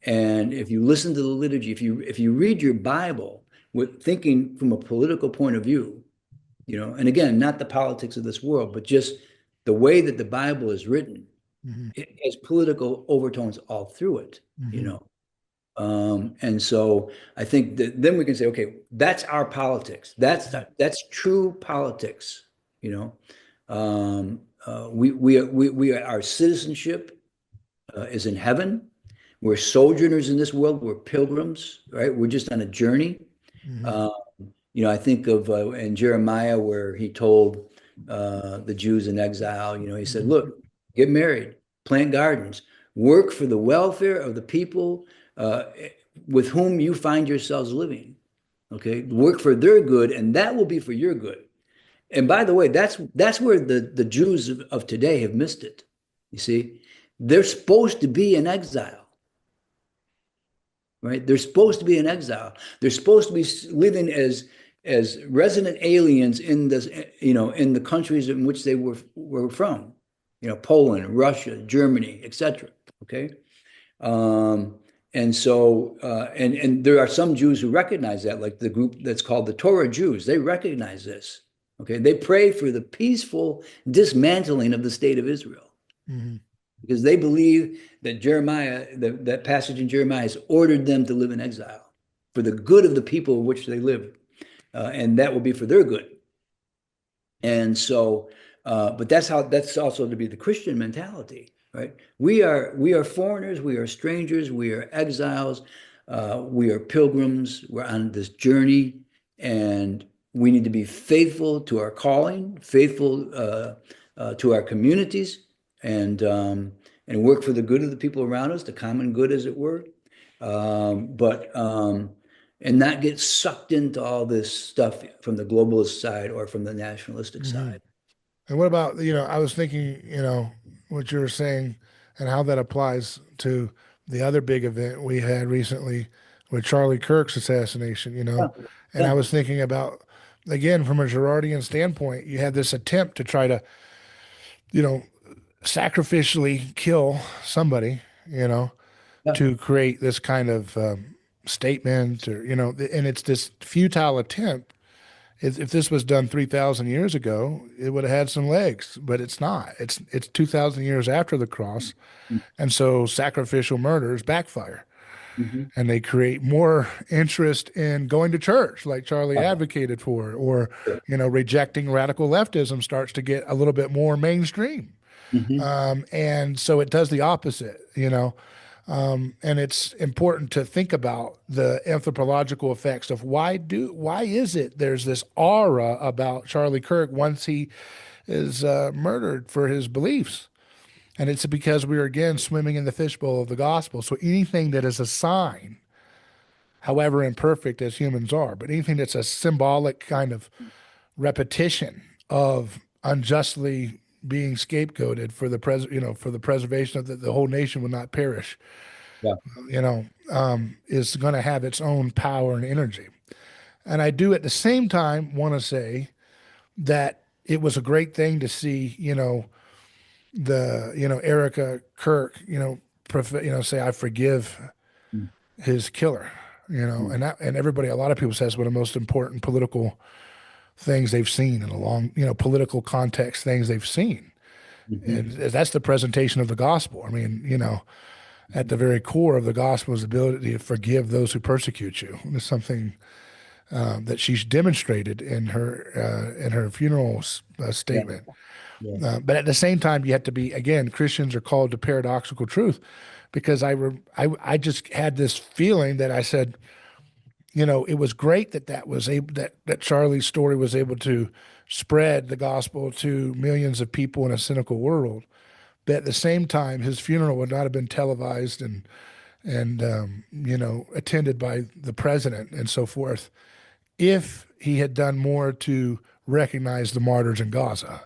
And if you listen to the liturgy, if you read your Bible with thinking from a political point of view, and again, not the politics of this world, but just the way that the Bible is written, mhm, it has political overtones all through it, you mhm, know. And so I think that then we can say, okay, that's our politics. That's true politics, you know. Our citizenship is in heaven. We're sojourners in this world. We're pilgrims, right? We're just on a journey. mhm, Uh, I think of in Jeremiah where he told the Jews in exile, he said, mhm, look, get married, plant gardens, work for the welfare of the people uh, with whom you find yourselves living. Okay, work for their good, and that will be for your good. And by the way, that's where the Jews of today have missed it. You see, they're supposed to be in exile, right? They're supposed to be in exile. They're supposed to be living as resident aliens in this, in the countries in which they were from, Poland, Russia, Germany, etc. Okay, um, and so and there are some Jews who recognize that, like the group that's called the Torah Jews. They recognize this. Okay, they pray for the peaceful dismantling of the state of Israel mhm, because they believe that Jeremiah, that passage in Jeremiah, has ordered them to live in exile for the good of the people of which they live, and that will be for their good. And so, but that's also to be the Christian mentality, right? We are foreigners, we are strangers, we are exiles, we are pilgrims. We're on this journey, and we need to be faithful to our calling, faithful to our communities, and work for the good of the people around us, the common good, as it were. But and not get sucked into all this stuff from the globalist side or from the nationalistic mhm. side. And what about, I was thinking, what you were saying and how that applies to the other big event we had recently with Charlie Kirk's assassination, Yeah, and I yeah, was thinking about, again, from a Girardian standpoint, you had this attempt to try to, you know, sacrificially kill somebody, yeah. to create this kind of statement or, and it's this futile attempt. If this was done 3,000 years ago, it would have had some legs, but it's not. It's 2,000 years after the cross, and so sacrificial murders backfire, Mm-hmm. and they create more interest in going to church, like Charlie advocated for, or rejecting radical leftism starts to get a little bit more mainstream, Mm-hmm. and so it does the opposite. And it's important to think about the anthropological effects of why is it there's this aura about Charlie Kirk once he is murdered for his beliefs, and it's because we're again swimming in the fishbowl of the gospel. So anything that is a sign, however imperfect as humans are, but anything that's a symbolic kind of repetition of unjustly being scapegoated for for the preservation of the whole nation will not perish, Yeah. is going to have its own power and energy. And I do at the same time want to say that it was a great thing to see, Erica Kirk, say, I forgive his killer, Mm-hmm. and everybody, a lot of people says one of the most important political things they've seen in a long, political context, things they've seen. Mm-hmm. And that's the presentation of the gospel. I mean, at the very core of the gospel is the ability to forgive those who persecute you. It's something that she's demonstrated in her funeral Yeah. statement. Yeah. But at the same time, you have to be, again, Christians are called to paradoxical truth, because I just had this feeling that I said, it was great that was able that Charlie's story was able to spread the gospel to millions of people in a cynical world. But at the same time, his funeral would not have been televised and attended by the president and so forth if he had done more to recognize the martyrs in Gaza.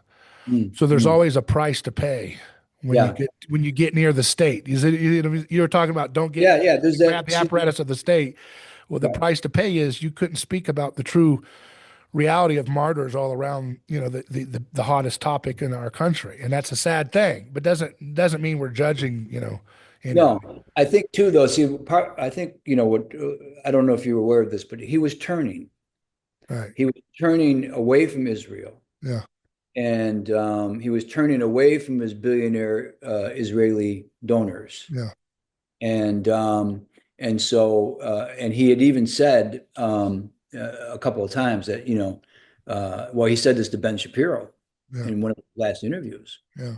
So there's Mm-hmm. always a price to pay Yeah. when you get near the state. You were talking about don't get Yeah. Yeah. There's grab that. the apparatus of the state. Well, the Right. price to pay is you couldn't speak about the true reality of martyrs all around, the hottest topic in our country, and that's a sad thing. But doesn't mean we're judging, anybody. No, I think too, though. See, I think what I don't know if you're aware of this, but he was turning. Right? He was turning away from Israel, Yeah. and he was turning away from his billionaire Israeli donors, Yeah. and so and he had even said a couple of times that well, he said this to Ben Shapiro Yeah. in one of his last interviews. Yeah.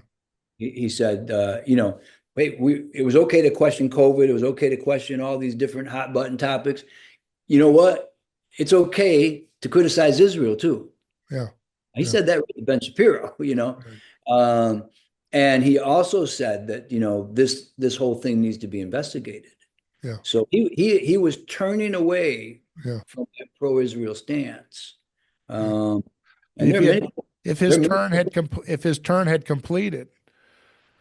He said, wait, it was okay to question COVID. It was okay to question all these different hot button topics. You know what? It's okay to criticize Israel too. Yeah. He Yeah. said that with Ben Shapiro, Right. um, and he also said that this whole thing needs to be investigated. Yeah. So he was turning away Yeah. from that pro-Israel stance. Yeah. Um, and If there are he had, many, if there are many, if his turn had completed,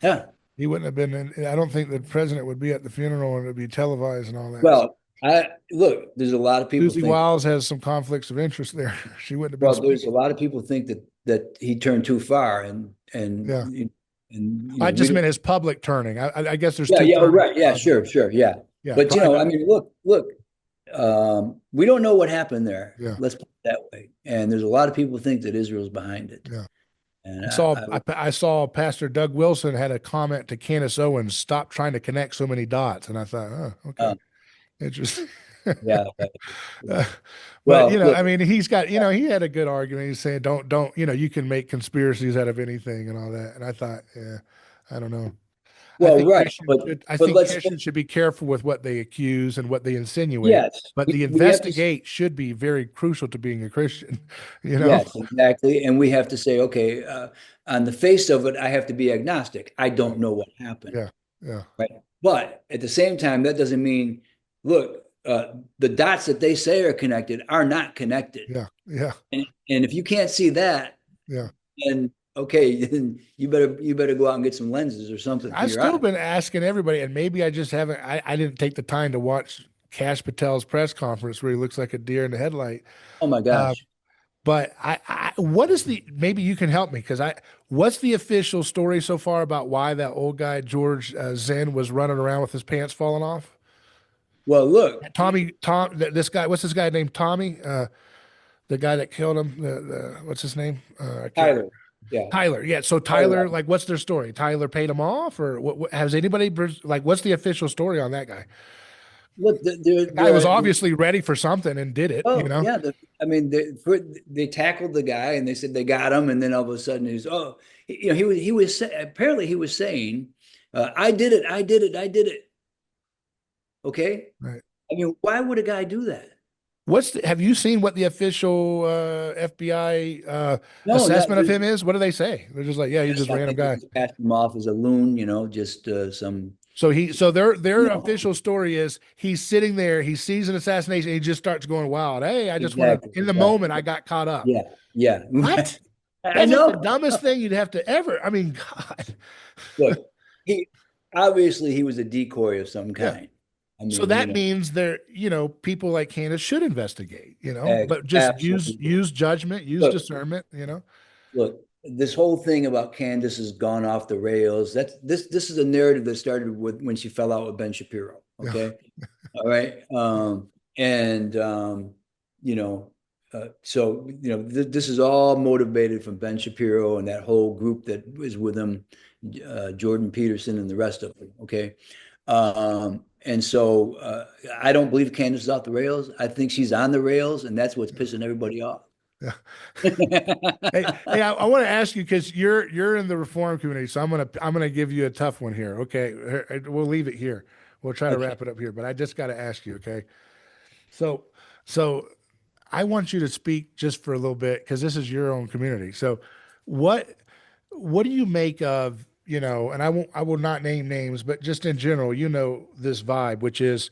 yeah. he wouldn't have been. I don't think the president would be at the funeral and it'd be televised and all that. Well, I look. There's a lot of people Susie think. Wiles has some conflicts of interest there. She wouldn't have been Well, there's a speaking. lot of people think that he turned too far, Yeah. and I we just don't. meant his public turning. I guess there's Yeah, two yeah, oh, turnings. right, yeah, sure, sure, yeah. Yeah. But I Private. mean, look, we don't know what happened there. Yeah. Let's put it that way. And there's a lot of people think that Israel's behind it. Yeah. And I saw Pastor Doug Wilson had a comment to Candace Owens, stop trying to connect so many dots. And I thought, oh, okay. uh, Interesting. yeah, right, yeah. Uh, but Well, look, I mean, he's got, he had a good argument. He's saying, don't, you can make conspiracies out of anything and all that. And I thought, yeah, I don't know. well, right, I but think let's Christians should be careful with what they accuse and what they insinuate. yes, But the we have to. investigate should be very crucial to being a Christian, you know? Yes, exactly. And we have to say, okay, on the face of it, I have to be agnostic. I Yeah, don't know what happened, yeah, yeah, right? But at the same time, that doesn't mean, look, the dots that they say are connected are not connected. yeah, yeah, And if you can't see that, yeah, then okay, then you better go out and get some lenses or something for I've your still eyes. been asking everybody, and maybe I just haven't. I didn't take the time to watch Cash Patel's press conference where he looks like a deer in the headlight. Oh my Uh, gosh. but what is the? Maybe you can help me because what's the official story so far about why that old guy George Zen was running around with his pants falling off? Well, look, This guy, what's this guy named Tommy? The guy that killed him. What's his name? I can't remember. Tyler. Yeah. Tyler. Yeah. So Tyler. Tyler, like, what's their story? Tyler paid him off, or has anybody like? What's the official story on that guy? Look, The guy was obviously ready for something and did it. You oh know. yeah, I mean, they tackled the guy and they said they got him, and then all of a sudden he's he was apparently he was saying, I did it, I did it, I did it. Okay, Right. I mean, why would a guy do that? Have you seen what the official FBI No, not assessment of him is? What do they say? They're just like, yeah, he's just. just a I random think they guy. just passed him off as a loon, just some. So their No, official story is he's sitting there, he sees an assassination, and he just starts going wild. Hey, I just want to. exactly, In the moment, exactly. I got caught up. Yeah, yeah. What? I That's like the know. dumbest thing you'd have to ever. I mean, God. Look, he obviously he was a decoy of some Yeah. kind. I So mean, that means people like Candace should investigate, but just absolutely. use judgment, use Look, discernment. look, this whole thing about Candace has gone off the rails. This is a narrative that started with when she fell out with Ben Shapiro. Yeah. Okay, all right, and you know, so this is all motivated from Ben Shapiro and that whole group that was with him, Jordan Peterson and the rest of them. Okay, and so I don't believe Candace is off the rails. I think she's on the rails, and that's what's pissing everybody off. Yeah. Hey, I want to ask you because you're in the reform community, so I'm gonna give you a tough one here. Okay, we'll leave it here. We'll try to Okay. wrap it up here, but I just got to ask you. Okay, so so I want you to speak just for a little bit because this is your own community. So what what do you make of And I will not name names, but just in general, this vibe, which is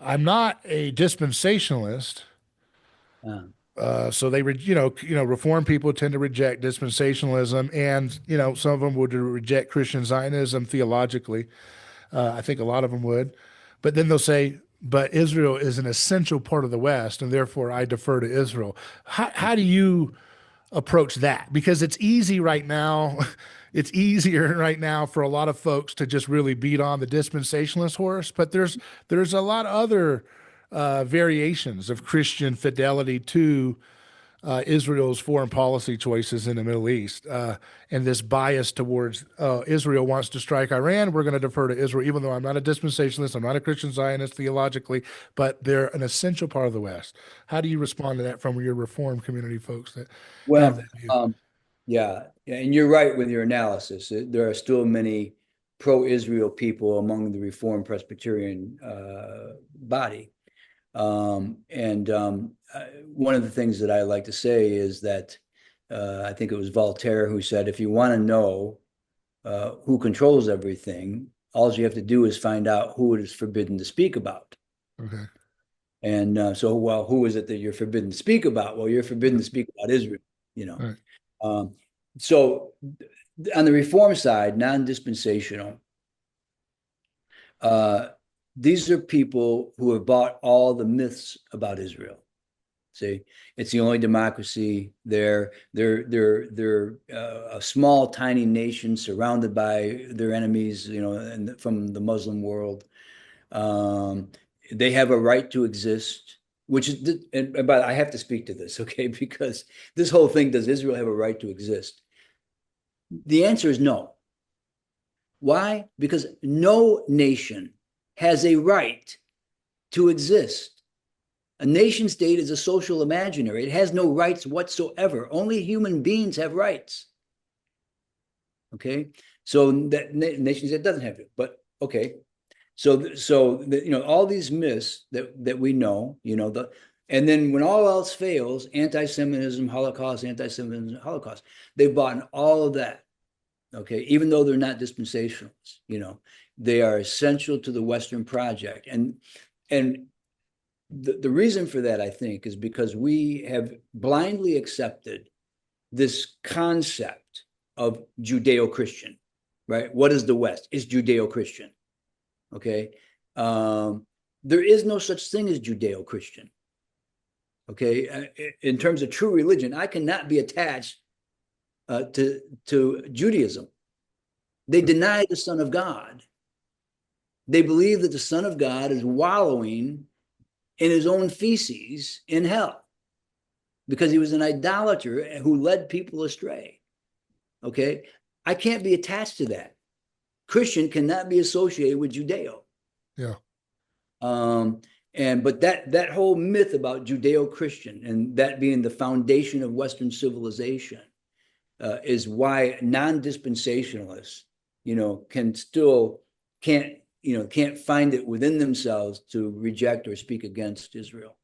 I'm not a dispensationalist. Uh, So reform people tend to reject dispensationalism, and some of them would reject Christian Zionism theologically. I think a lot of them would, but then they'll say, "But Israel is an essential part of the West, and therefore I defer to Israel." How do you approach that? Because it's easy right now. It's easier right now for a lot of folks to just really beat on the dispensationalist horse, but there's a lot of other variations of Christian fidelity to Israel's foreign policy choices in the Middle East, and this bias towards Israel wants to strike Iran. We're going to defer to Israel, even though I'm not a dispensationalist, I'm not a Christian Zionist theologically, but they're an essential part of the West. How do you respond to that from your Reform community folks that have that well, view? yeah, and you're right with your analysis. There are still many pro-Israel people among the Reformed Presbyterian body. And one of the things that I like to say is that I think it was Voltaire who said, if you want to know who controls everything, all you have to do is find out who it is forbidden to speak about. Okay. And well, who is it that you're forbidden to speak about? Well, you're forbidden Yeah. to speak about Israel, you know. All right. Um, so on the reform side, non-dispensational, uh, these are people who have bought all the myths about Israel. See, it's the only democracy there. They're a small, tiny nation surrounded by their enemies, and from the Muslim world. Um, they have a right to exist, which is, but I have to speak to this, okay? Because this whole thing, does Israel have a right to exist? The answer is no. Why? Because no nation has a right to exist. A nation state is a social imaginary. It has no rights whatsoever. Only human beings have rights. Okay, so that nation state doesn't have it. But okay, all these myths that we know, and then when all else fails, anti-Semitism, Holocaust, anti-Semitism, Holocaust, they've bought in all of that. Okay, even though they're not dispensationalists, they are essential to the Western project, and the reason for that, I think, is because we have blindly accepted this concept of Judeo-Christian, right? What is the West? It's Judeo-Christian. Okay. There is no such thing as Judeo-Christian. Okay. In terms of true religion, I cannot be attached to Judaism. They deny the Son of God. They believe that the Son of God is wallowing in his own feces in hell because he was an idolater who led people astray. Okay. I can't be attached to that. Christian cannot be associated with Judeo. Yeah. But that whole myth about Judeo-Christian and that being the foundation of Western civilization is why non-dispensationalists, can't find it within themselves to reject or speak against Israel.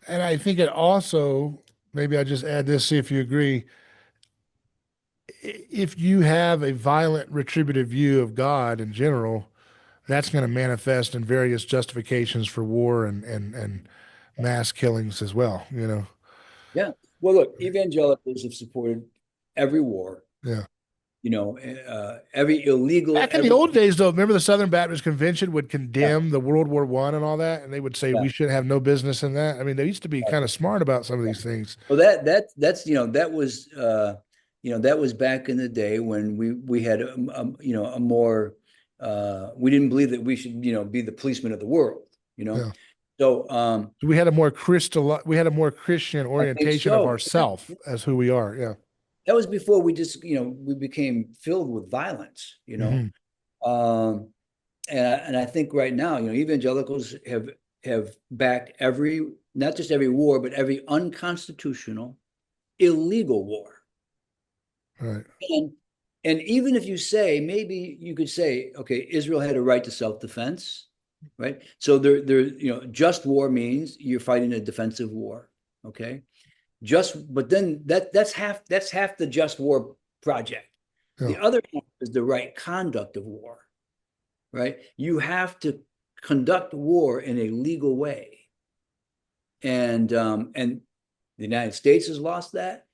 And I think it also, maybe I just add this, see if you agree. If you have a violent retributive view of God in general, that's going to manifest in various justifications for war and mass killings as well, Yeah. Well, look, evangelicals have supported every war, Yeah. every illegal, Back in the old days, though, remember the Southern Baptist Convention would condemn the World War I and all that, and they would say yeah. we should have no business in that. I mean, they used to be kind of smart about some of these things. Well, that was back in the day when we had a more we didn't believe that we should be the policeman of the world. Yeah. So We had a more Christian I think orientation of so. ourself as who we are. Yeah. That was before we just we became filled with violence. Mhm. And I think right now evangelicals have backed every, not just every war, but every unconstitutional, illegal war. Right. And even if you say, maybe you could say, okay, Israel had a right to self-defense, right? So just war means you're fighting a defensive war, okay? But then that's half the just war project. Yeah. The other half is the right conduct of war, right? You have to conduct war in a legal way, and the United States has lost that.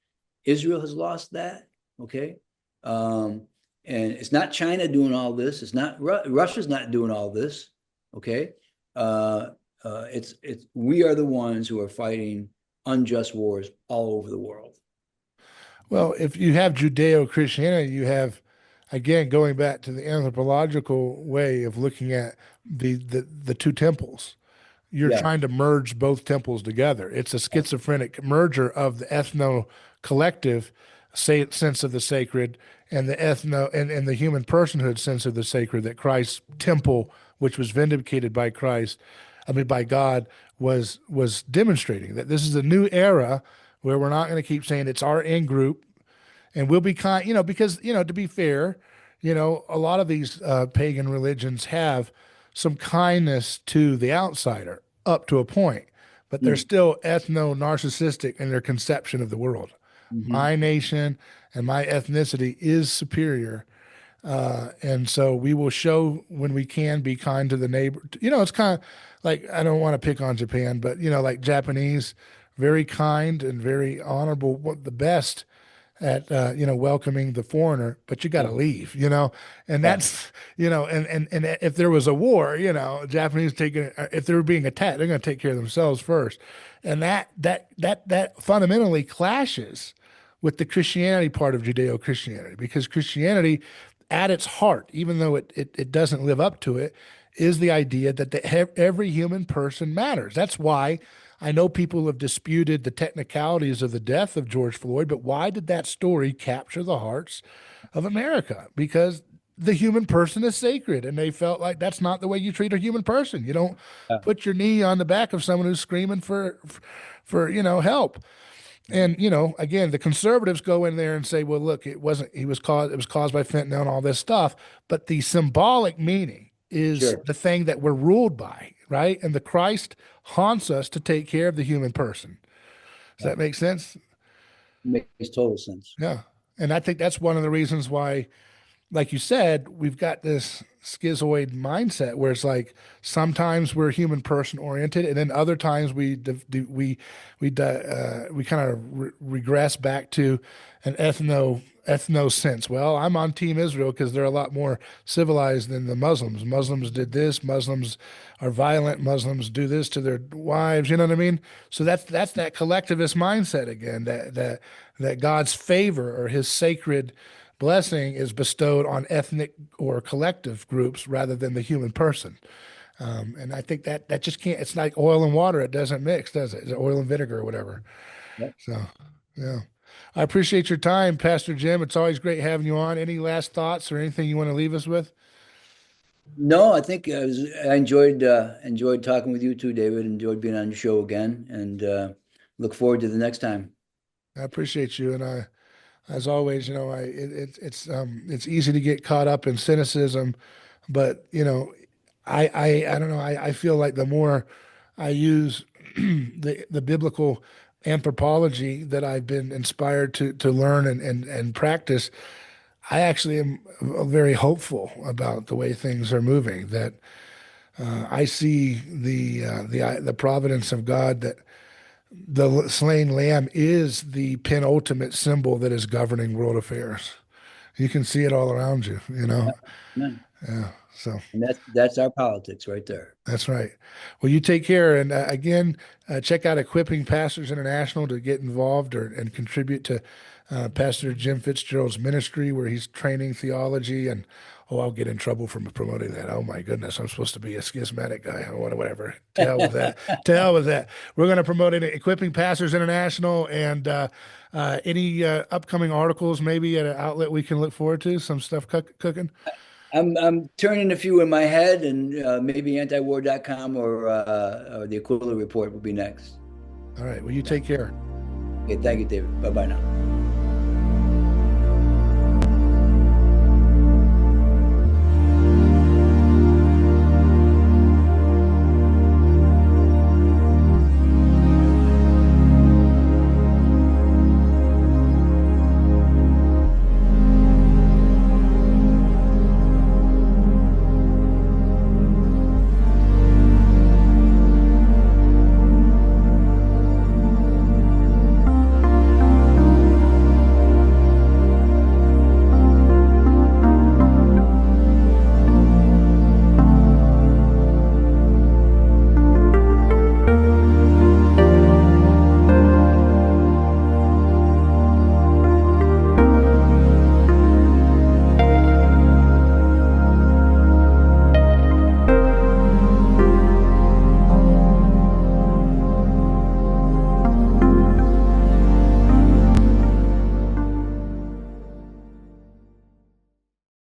Israel has lost that. Okay. And it's not China doing all this. It's not Russia's not doing all this. Okay. It's we are the ones who are fighting unjust wars all over the world. Well, if you have Judeo-Christianity, you have, again, going back to the anthropological way of looking at the two temples. You're Yeah. trying to merge both temples together. It's a schizophrenic merger of the ethno collective sense of the sacred and the ethno and the human personhood sense of the sacred that Christ's temple, which was vindicated by Christ, I mean by God, was demonstrating that this is a new era where we're not going to keep saying it's our in group and we'll be kind, because to be fair, a lot of these pagan religions have some kindness to the outsider up to a point, but they're still ethno-narcissistic in their conception of the world. Mm-hmm. My nation and my ethnicity is superior. And so we will show when we can be kind to the neighbor. It's kind of like, I don't want to pick on Japan, but, like Japanese, very kind and very honorable, the best at welcoming the foreigner, but you got to leave, and that's and if there was a war, Japanese if they were being attacked, they're going to take care of themselves first, and that fundamentally clashes with the Christianity part of Judeo-Christianity, because Christianity, at its heart, even though it doesn't live up to it, is the idea that every human person matters. That's why I know people have disputed the technicalities of the death of George Floyd, but why did that story capture the hearts of America? Because the human person is sacred, and they felt like that's not the way you treat a human person. You don't Yeah. put your knee on the back of someone who's screaming for help. And again, the conservatives go in there and say, well, look, it was caused by fentanyl and all this stuff, but the symbolic meaning is Sure. the thing that we're ruled by, right? And the Christ haunts us to take care of the human person. Does Yeah. that make sense? Makes total sense. Yeah. And I think that's one of the reasons why, like you said, we've got this schizoid mindset where it's like sometimes we're human person oriented, and then other times we kind of regress back to an ethno sense. Well, I'm on Team Israel because they're a lot more civilized than the Muslims. Muslims did this. Muslims are violent. Muslims do this to their wives. You know what I mean? So that's that collectivist mindset again. That God's favor or His sacred blessing is bestowed on ethnic or collective groups rather than the human person. And I think that just can't. It's like oil and water; it doesn't mix, does it? Is it oil and vinegar or whatever? Yep. So, yeah. I appreciate your time, Pastor Jim. It's always great having you on. Any last thoughts or anything you want to leave us with? No, I think I enjoyed talking with you too, David. Enjoyed being on your show again, and look forward to the next time. I appreciate you, and as always, it's easy to get caught up in cynicism, but I don't know. I feel like the more I use the biblical anthropology that I've been inspired to learn and practice, I actually am very hopeful about the way things are moving. That I see the providence of God, that the slain lamb is the penultimate symbol that is governing world affairs. You can see it all around you, you Yeah. know. Amen. Yeah. So And that's our politics right there. that's right. Well, you take care. And again, check out Equipping Pastors International to get involved and contribute to Pastor Jim Fitzgerald's ministry, where he's training theology. And oh, I'll get in trouble for promoting that. Oh my goodness, I'm supposed to be a schismatic guy or whatever. To hell with that. To hell with that. We're going to promote it, Equipping Pastors International, and any upcoming articles, maybe at an outlet we can look forward to. Some stuff cooking. I'm turning a few in my head, and maybe antiwar.com or the Aquila Report will be next. All right. Well, you take care. Okay, thank you, David. Bye bye now.